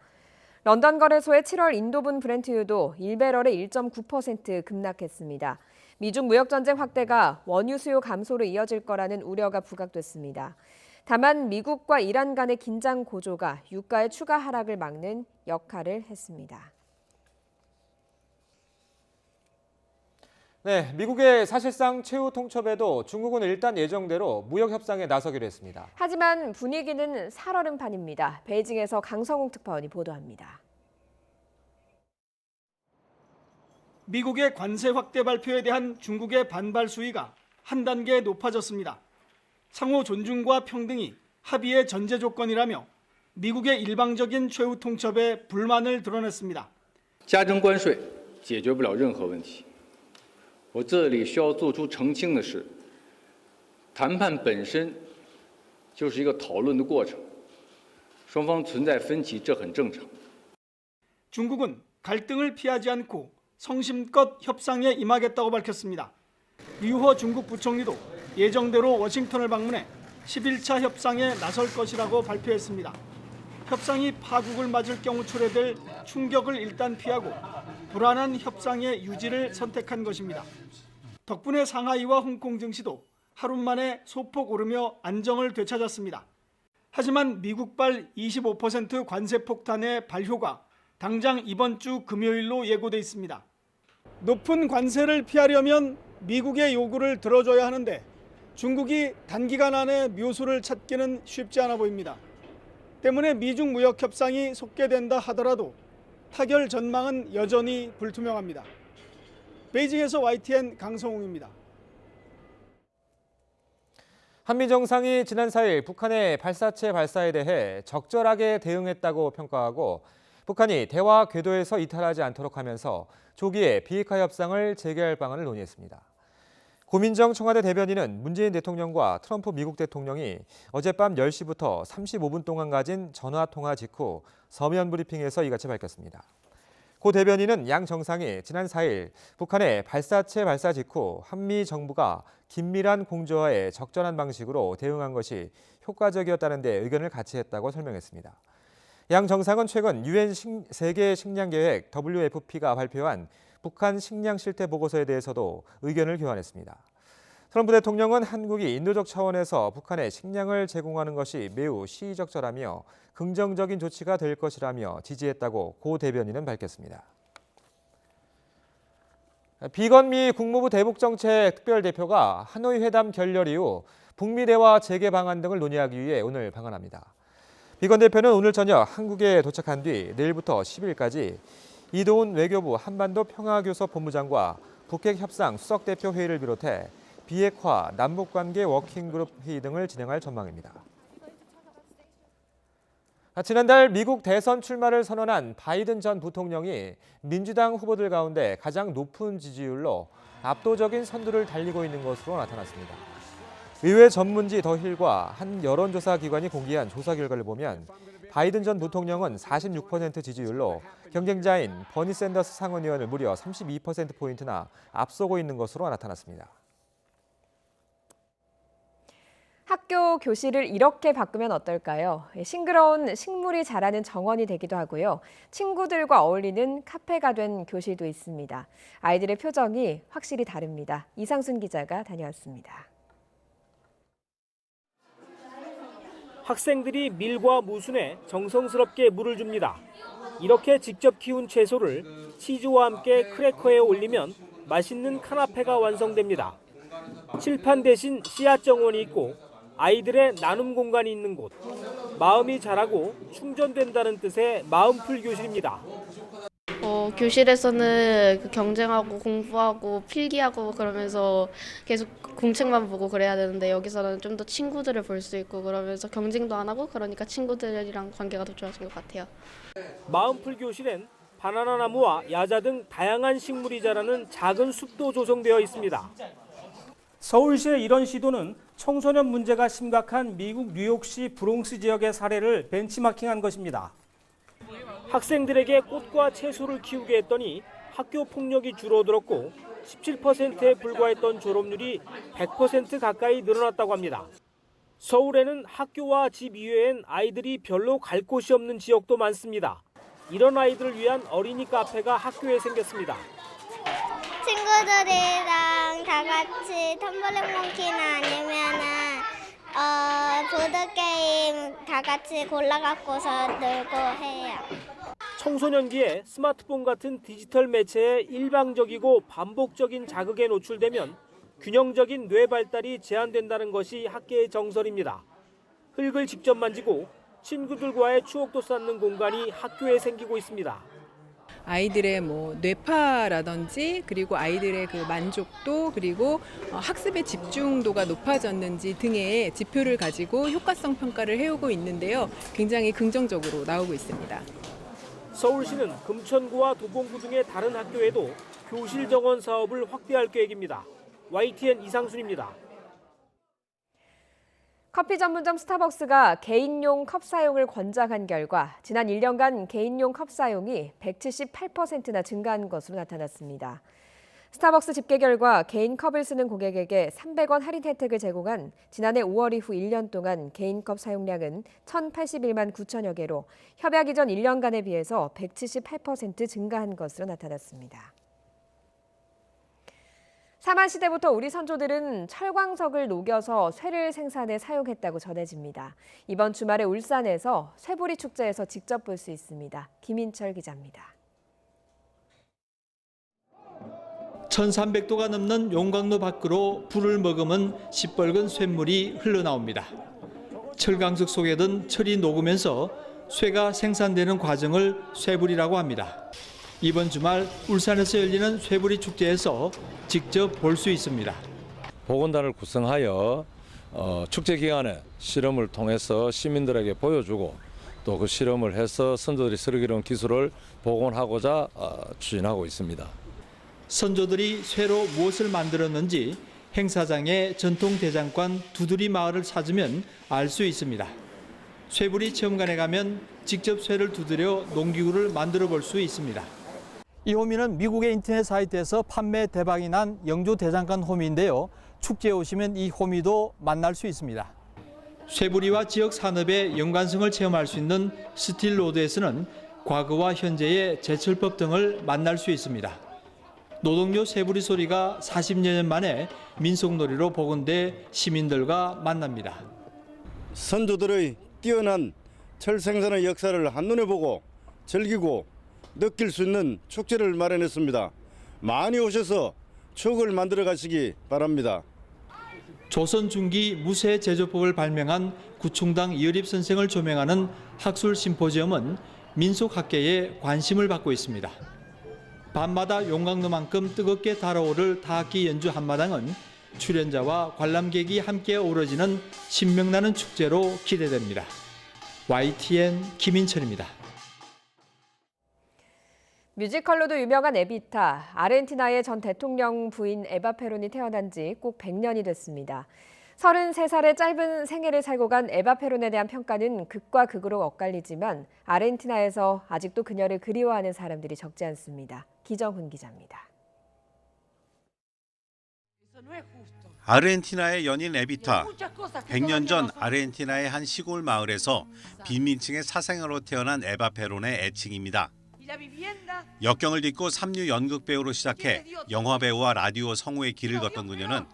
런던 거래소의 7월 인도분 브렌트유도 1배럴에 1.9% 급락했습니다. 미중 무역 전쟁 확대가 원유 수요 감소로 이어질 거라는 우려가 부각됐습니다. 다만 미국과 이란 간의 긴장 고조가 유가의 추가 하락을 막는 역할을 했습니다. 네, 미국의 사실상 최후 통첩에도 중국은 일단 예정대로 무역 협상에 나서기로 했습니다. 하지만 분위기는 살얼음판입니다. 베이징에서 강성욱 특파원이 보도합니다. 미국의 관세 확대 발표에 대한 중국의 반발 수위가 한 단계 높아졌습니다. 상호 존중과 평등이 합의의 전제 조건이라며 미국의 일방적인 최후 통첩에 불만을 드러냈습니다. 加征关税解决不了任何问题。 我这里需要做出澄清的是，谈判本身就是一个讨论的过程，双方存在分歧，这很正常。 중국은 갈등을 피하지 않고 성심껏 협상에 임하겠다고 밝혔습니다. 류허 중국 부총리도 예정대로 워싱턴을 방문해 11차 협상에 나설 것이라고 발표했습니다. 협상이 파국을 맞을 경우 초래될 충격을 일단 피하고 불안한 협상의 유지를 선택한 것입니다. 덕분에 상하이와 홍콩 증시도 하루 만에 소폭 오르며 안정을 되찾았습니다. 하지만 미국발 25% 관세 폭탄의 발효가 당장 이번 주 금요일로 예고돼 있습니다. 높은 관세를 피하려면 미국의 요구를 들어줘야 하는데 중국이 단기간 안에 묘수를 찾기는 쉽지 않아 보입니다. 때문에 미중 무역 협상이 속개된다 하더라도 타결 전망은 여전히 불투명합니다. 베이징에서 YTN 강성웅입니다. 한미 정상이 지난 4일 북한의 발사체 발사에 대해 적절하게 대응했다고 평가하고 북한이 대화 궤도에서 이탈하지 않도록 하면서 조기에 비핵화 협상을 재개할 방안을 논의했습니다. 고민정 청와대 대변인은 문재인 대통령과 트럼프 미국 대통령이 어젯밤 10시부터 35분 동안 가진 전화통화 직후 서면 브리핑에서 이같이 밝혔습니다. 고 대변인은 양 정상이 지난 4일 북한의 발사체 발사 직후 한미 정부가 긴밀한 공조와의 적절한 방식으로 대응한 것이 효과적이었다는 데 의견을 같이 했다고 설명했습니다. 양 정상은 최근 UN 세계 식량 계획 WFP가 발표한 북한 식량 실태 보고서에 대해서도 의견을 교환했습니다. 트럼프 대통령은 한국이 인도적 차원에서 북한에 식량을 제공하는 것이 매우 시의적절하며 긍정적인 조치가 될 것이라며 지지했다고 고 대변인은 밝혔습니다. 비건미 국무부 대북정책 특별대표가 하노이 회담 결렬 이후 북미 대화 재개 방안 등을 논의하기 위해 오늘 방한합니다. 비건 대표는 오늘 저녁 한국에 도착한 뒤 내일부터 10일까지 이도훈 외교부 한반도 평화교섭 본부장과 북핵 협상 수석대표 회의를 비롯해 비핵화, 남북관계 워킹그룹 회의 등을 진행할 전망입니다. 지난달 미국 대선 출마를 선언한 바이든 전 부통령이 민주당 후보들 가운데 가장 높은 지지율로 압도적인 선두를 달리고 있는 것으로 나타났습니다. 의회 전문지 더 힐과 한 여론조사 기관이 공개한 조사 결과를 보면 바이든 전 부통령은 46% 지지율로 경쟁자인 버니 샌더스 상원의원을 무려 32%포인트나 앞서고 있는 것으로 나타났습니다. 학교 교실을 이렇게 바꾸면 어떨까요? 싱그러운 식물이 자라는 정원이 되기도 하고요. 친구들과 어울리는 카페가 된 교실도 있습니다. 아이들의 표정이 확실히 다릅니다. 이상순 기자가 다녀왔습니다. 학생들이 밀과 무순에 정성스럽게 물을 줍니다. 이렇게 직접 키운 채소를 치즈와 함께 크래커에 올리면 맛있는 카나페가 완성됩니다. 칠판 대신 씨앗 정원이 있고 아이들의 나눔 공간이 있는 곳. 마음이 자라고 충전된다는 뜻의 마음풀 교실입니다. 교실에서는 경쟁하고 공부하고 필기하고 그러면서 계속 공책만 보고 그래야 되는데 여기서는 좀 더 친구들을 볼 수 있고 그러면서 경쟁도 안 하고 그러니까 친구들이랑 관계가 더 좋아진 것 같아요. 마음풀 교실엔 바나나 나무와 야자 등 다양한 식물이 자라는 작은 숲도 조성되어 있습니다. 서울시의 이런 시도는 청소년 문제가 심각한 미국 뉴욕시 브롱스 지역의 사례를 벤치마킹한 것입니다. 학생들에게 꽃과 채소를 키우게 했더니 학교 폭력이 줄어들었고 17%에 불과했던 졸업률이 100% 가까이 늘어났다고 합니다. 서울에는 학교와 집 이외엔 아이들이 별로 갈 곳이 없는 지역도 많습니다. 이런 아이들을 위한 어린이 카페가 학교에 생겼습니다. 친구들이랑 다 같이 텀블링 몽키나 아니면은 보드게임 다 같이 골라갖고서 놀고 해요. 청소년기에 스마트폰 같은 디지털 매체에 일방적이고 반복적인 자극에 노출되면 균형적인 뇌 발달이 제한된다는 것이 학계의 정설입니다. 흙을 직접 만지고 친구들과의 추억도 쌓는 공간이 학교에 생기고 있습니다. 아이들의 뇌파라든지 그리고 아이들의 그 만족도 그리고 학습의 집중도가 높아졌는지 등의 지표를 가지고 효과성 평가를 해오고 있는데요. 굉장히 긍정적으로 나오고 있습니다. 서울시는 금천구와 도봉구 등의 다른 학교에도 교실 정원 사업을 확대할 계획입니다. YTN 이상순입니다. 커피 전문점 스타벅스가 개인용 컵 사용을 권장한 결과 지난 1년간 개인용 컵 사용이 178%나 증가한 것으로 나타났습니다. 스타벅스 집계 결과 개인 컵을 쓰는 고객에게 300원 할인 혜택을 제공한 지난해 5월 이후 1년 동안 개인 컵 사용량은 1,081만 9천여 개로 협약 이전 1년간에 비해서 178% 증가한 것으로 나타났습니다. 사만시대부터 우리 선조들은 철광석을 녹여서 쇠를 생산해 사용했다고 전해집니다. 이번 주말에 울산에서 쇠부리 축제에서 직접 볼 수 있습니다. 김인철 기자입니다. 1300도가 넘는 용광로 밖으로 불을 머금은 시뻘건 쇳물이 흘러나옵니다. 철광석 속에 든 철이 녹으면서 쇠가 생산되는 과정을 쇠불이라고 합니다. 이번 주말 울산에서 열리는 쇠부리 축제에서 직접 볼 수 있습니다. 보건단을 구성하여 축제 기간에 실험을 통해서 시민들에게 보여주고 또 그 실험을 해서 선조들이 쓰기로운 기술을 복원하고자 추진하고 있습니다. 선조들이 쇠로 무엇을 만들었는지 행사장의 전통대장간 두드리 마을을 찾으면 알 수 있습니다. 쇠부리 체험관에 가면 직접 쇠를 두드려 농기구를 만들어 볼 수 있습니다. 이 호미는 미국의 인터넷 사이트에서 판매 대박이 난 영조 대장간 호미인데요. 축제에 오시면 이 호미도 만날 수 있습니다. 쇠부리와 지역 산업의 연관성을 체험할 수 있는 스틸로드에서는 과거와 현재의 제철법 등을 만날 수 있습니다. 노동요 쇠부리 소리가 40여 년 만에 민속놀이로 복원돼 시민들과 만납니다. 선조들의 뛰어난 철 생산의 역사를 한눈에 보고 즐기고 느낄 수 있는 축제를 마련했습니다. 많이 오셔서 추억을 만들어 가시기 바랍니다. 조선 중기 무쇠 제조법을 발명한 구충당 이어립 선생을 조명하는 학술 심포지엄은 민속학계에 관심을 받고 있습니다. 밤마다 용광로만큼 뜨겁게 달아오를 타악기 연주 한마당은 출연자와 관람객이 함께 어우러지는 신명나는 축제로 기대됩니다. YTN 김인철입니다. 뮤지컬로도 유명한 에비타, 아르헨티나의 전 대통령 부인 에바 페론이 태어난 지 꼭 100년이 됐습니다. 33살의 짧은 생애를 살고 간 에바 페론에 대한 평가는 극과 극으로 엇갈리지만 아르헨티나에서 아직도 그녀를 그리워하는 사람들이 적지 않습니다. 기정훈 기자입니다. 아르헨티나의 연인 에비타. 100년 전 아르헨티나의 한 시골 마을에서 빈민층의 사생아로 태어난 에바 페론의 애칭입니다. 역경을 딛고 삼류 연극 배우로 시작해 영화 배우와 라디오 성우의 길을 걷던 그녀는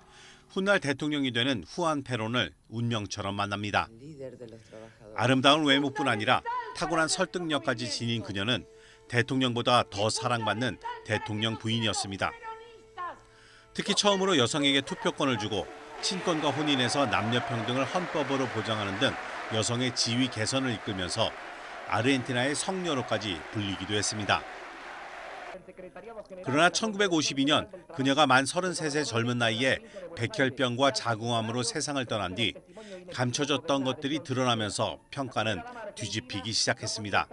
훗날 대통령이 되는 후안 페론을 운명처럼 만납니다. 아름다운 외모뿐 아니라 탁월한 설득력까지 지닌 그녀는 대통령보다 더 사랑받는 대통령 부인이었습니다. 특히 처음으로 여성에게 투표권을 주고 친권과 혼인에서 남녀 평등을 헌법으로 보장하는 등 여성의 지위 개선을 이끌면서 아르헨티나의 성녀로까지 불리기도 했습니다. 그러나 1952년 그녀가 만 33세 젊은 나이에 백혈병과 자궁암으로 세상을 떠난 뒤 감춰졌던 것들이 드러나면서 평가는 뒤집히기 시작했습니다.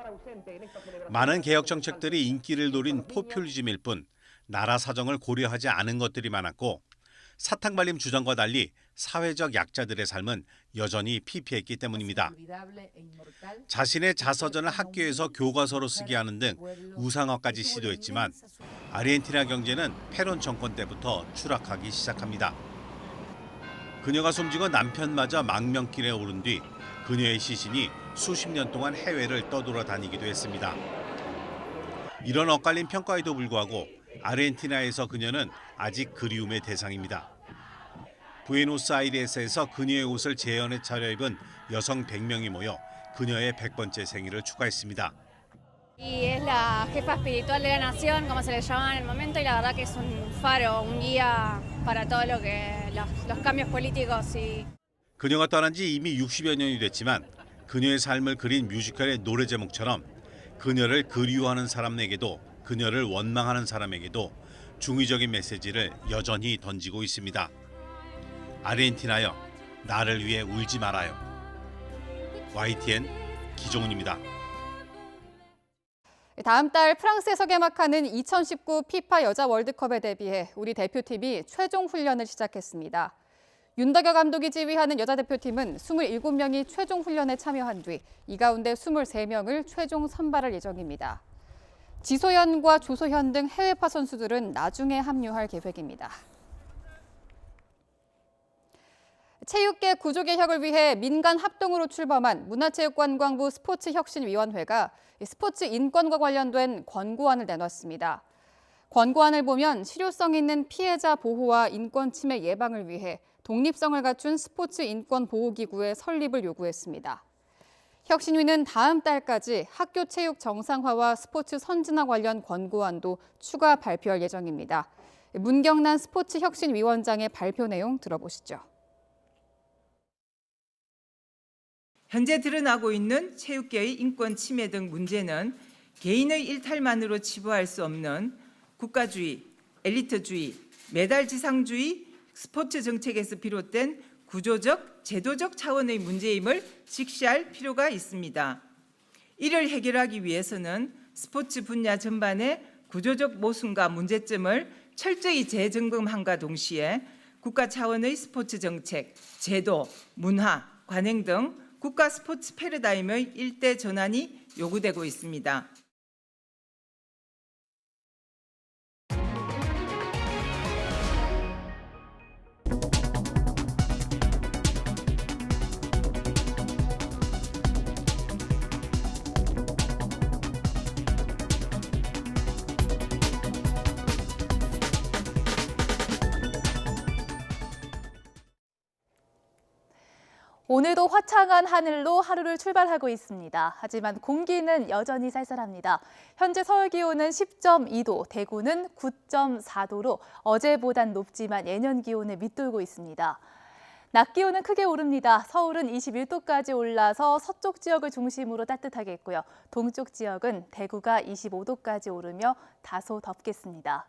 많은 개혁 정책들이 인기를 노린 포퓰리즘일 뿐 나라 사정을 고려하지 않은 것들이 많았고 사탕 발림 주장과 달리 사회적 약자들의 삶은 여전히 피폐했기 때문입니다. 자신의 자서전을 학교에서 교과서로 쓰게 하는 등 우상화까지 시도했지만 아르헨티나 경제는 페론 정권 때부터 추락하기 시작합니다. 그녀가 숨지고 남편마저 망명길에 오른 뒤 그녀의 시신이 수십 년 동안 해외를 떠돌아다니기도 했습니다. 이런 엇갈린 평가에도 불구하고 아르헨티나에서 그녀는 아직 그리움의 대상입니다. 부에노스아이레스에서 그녀의 옷을 재현해 차려입은 여성 100명이 모여 그녀의 100번째 생일을 축하했습니다. Y es la jefa espiritual de la nación, como se le llama en el momento, y la verdad que es un faro, un guía para todo lo que los cambios políticos y. 그녀가 떠난 지 이미 60여 년이 됐지만 그녀의 삶을 그린 뮤지컬의 노래 제목처럼 그녀를 그리워하는 사람에게도 그녀를 원망하는 사람에게도 중의적인 메시지를 여전히 던지고 있습니다. 아르헨티나여, 나를 위해 울지 말아요. YTN 기종훈입니다. 다음 달 프랑스에서 개막하는 2019 피파 여자 월드컵에 대비해 우리 대표팀이 최종 훈련을 시작했습니다. 윤덕여 감독이 지휘하는 여자 대표팀은 27명이 최종 훈련에 참여한 뒤 이 가운데 23명을 최종 선발할 예정입니다. 지소연과 조소현 등 해외파 선수들은 나중에 합류할 계획입니다. 체육계 구조개혁을 위해 민간 합동으로 출범한 문화체육관광부 스포츠혁신위원회가 스포츠 인권과 관련된 권고안을 내놨습니다. 권고안을 보면 실효성 있는 피해자 보호와 인권 침해 예방을 위해 독립성을 갖춘 스포츠 인권 보호기구의 설립을 요구했습니다. 혁신위는 다음 달까지 학교 체육 정상화와 스포츠 선진화 관련 권고안도 추가 발표할 예정입니다. 문경란 스포츠혁신위원장의 발표 내용 들어보시죠. 현재 드러나고 있는 체육계의 인권 침해 등 문제는 개인의 일탈만으로 치부할 수 없는 국가주의, 엘리트주의, 메달지상주의, 스포츠 정책에서 비롯된 구조적, 제도적 차원의 문제임을 직시할 필요가 있습니다. 이를 해결하기 위해서는 스포츠 분야 전반의 구조적 모순과 문제점을 철저히 재점검함과 동시에 국가 차원의 스포츠 정책, 제도, 문화, 관행 등 국가 스포츠 패러다임의 일대 전환이 요구되고 있습니다. 오늘도 화창한 하늘로 하루를 출발하고 있습니다. 하지만 공기는 여전히 쌀쌀합니다. 현재 서울 기온은 10.2도, 대구는 9.4도로 어제보단 높지만 예년 기온을 밑돌고 있습니다. 낮 기온은 크게 오릅니다. 서울은 21도까지 올라서 서쪽 지역을 중심으로 따뜻하겠고요. 동쪽 지역은 대구가 25도까지 오르며 다소 덥겠습니다.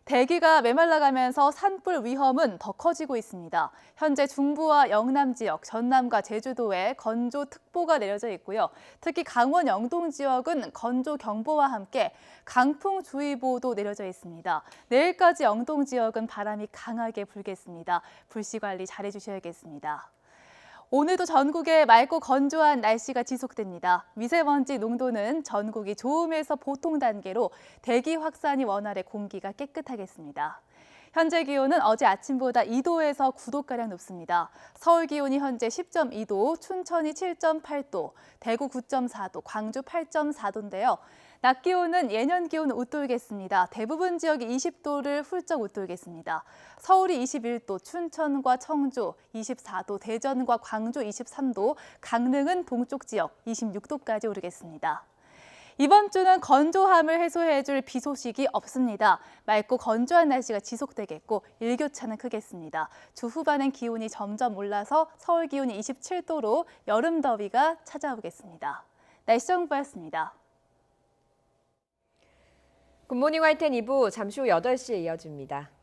대기가 메말라가면서 산불 위험은 더 커지고 있습니다. 현재 중부와 영남 지역, 전남과 제주도에 건조특보가 내려져 있고요. 특히 강원 영동 지역은 건조경보와 함께 강풍주의보도 내려져 있습니다. 내일까지 영동 지역은 바람이 강하게 불겠습니다. 불씨 관리 잘해주셔야겠습니다. 오늘도 전국에 맑고 건조한 날씨가 지속됩니다. 미세먼지 농도는 전국이 좋음에서 보통 단계로 대기 확산이 원활해 공기가 깨끗하겠습니다. 현재 기온은 어제 아침보다 2도에서 9도가량 높습니다. 서울 기온이 현재 10.2도, 춘천이 7.8도, 대구 9.4도, 광주 8.4도인데요. 낮 기온은 예년 기온을 웃돌겠습니다. 대부분 지역이 20도를 훌쩍 웃돌겠습니다. 서울이 21도, 춘천과 청주 24도, 대전과 광주 23도, 강릉은 동쪽 지역 26도까지 오르겠습니다. 이번 주는 건조함을 해소해줄 비 소식이 없습니다. 맑고 건조한 날씨가 지속되겠고 일교차는 크겠습니다. 주 후반엔 기온이 점점 올라서 서울 기온이 27도로 여름 더위가 찾아오겠습니다. 날씨 정보였습니다. 굿모닝 YTN 2부 잠시 후 8시에 이어집니다.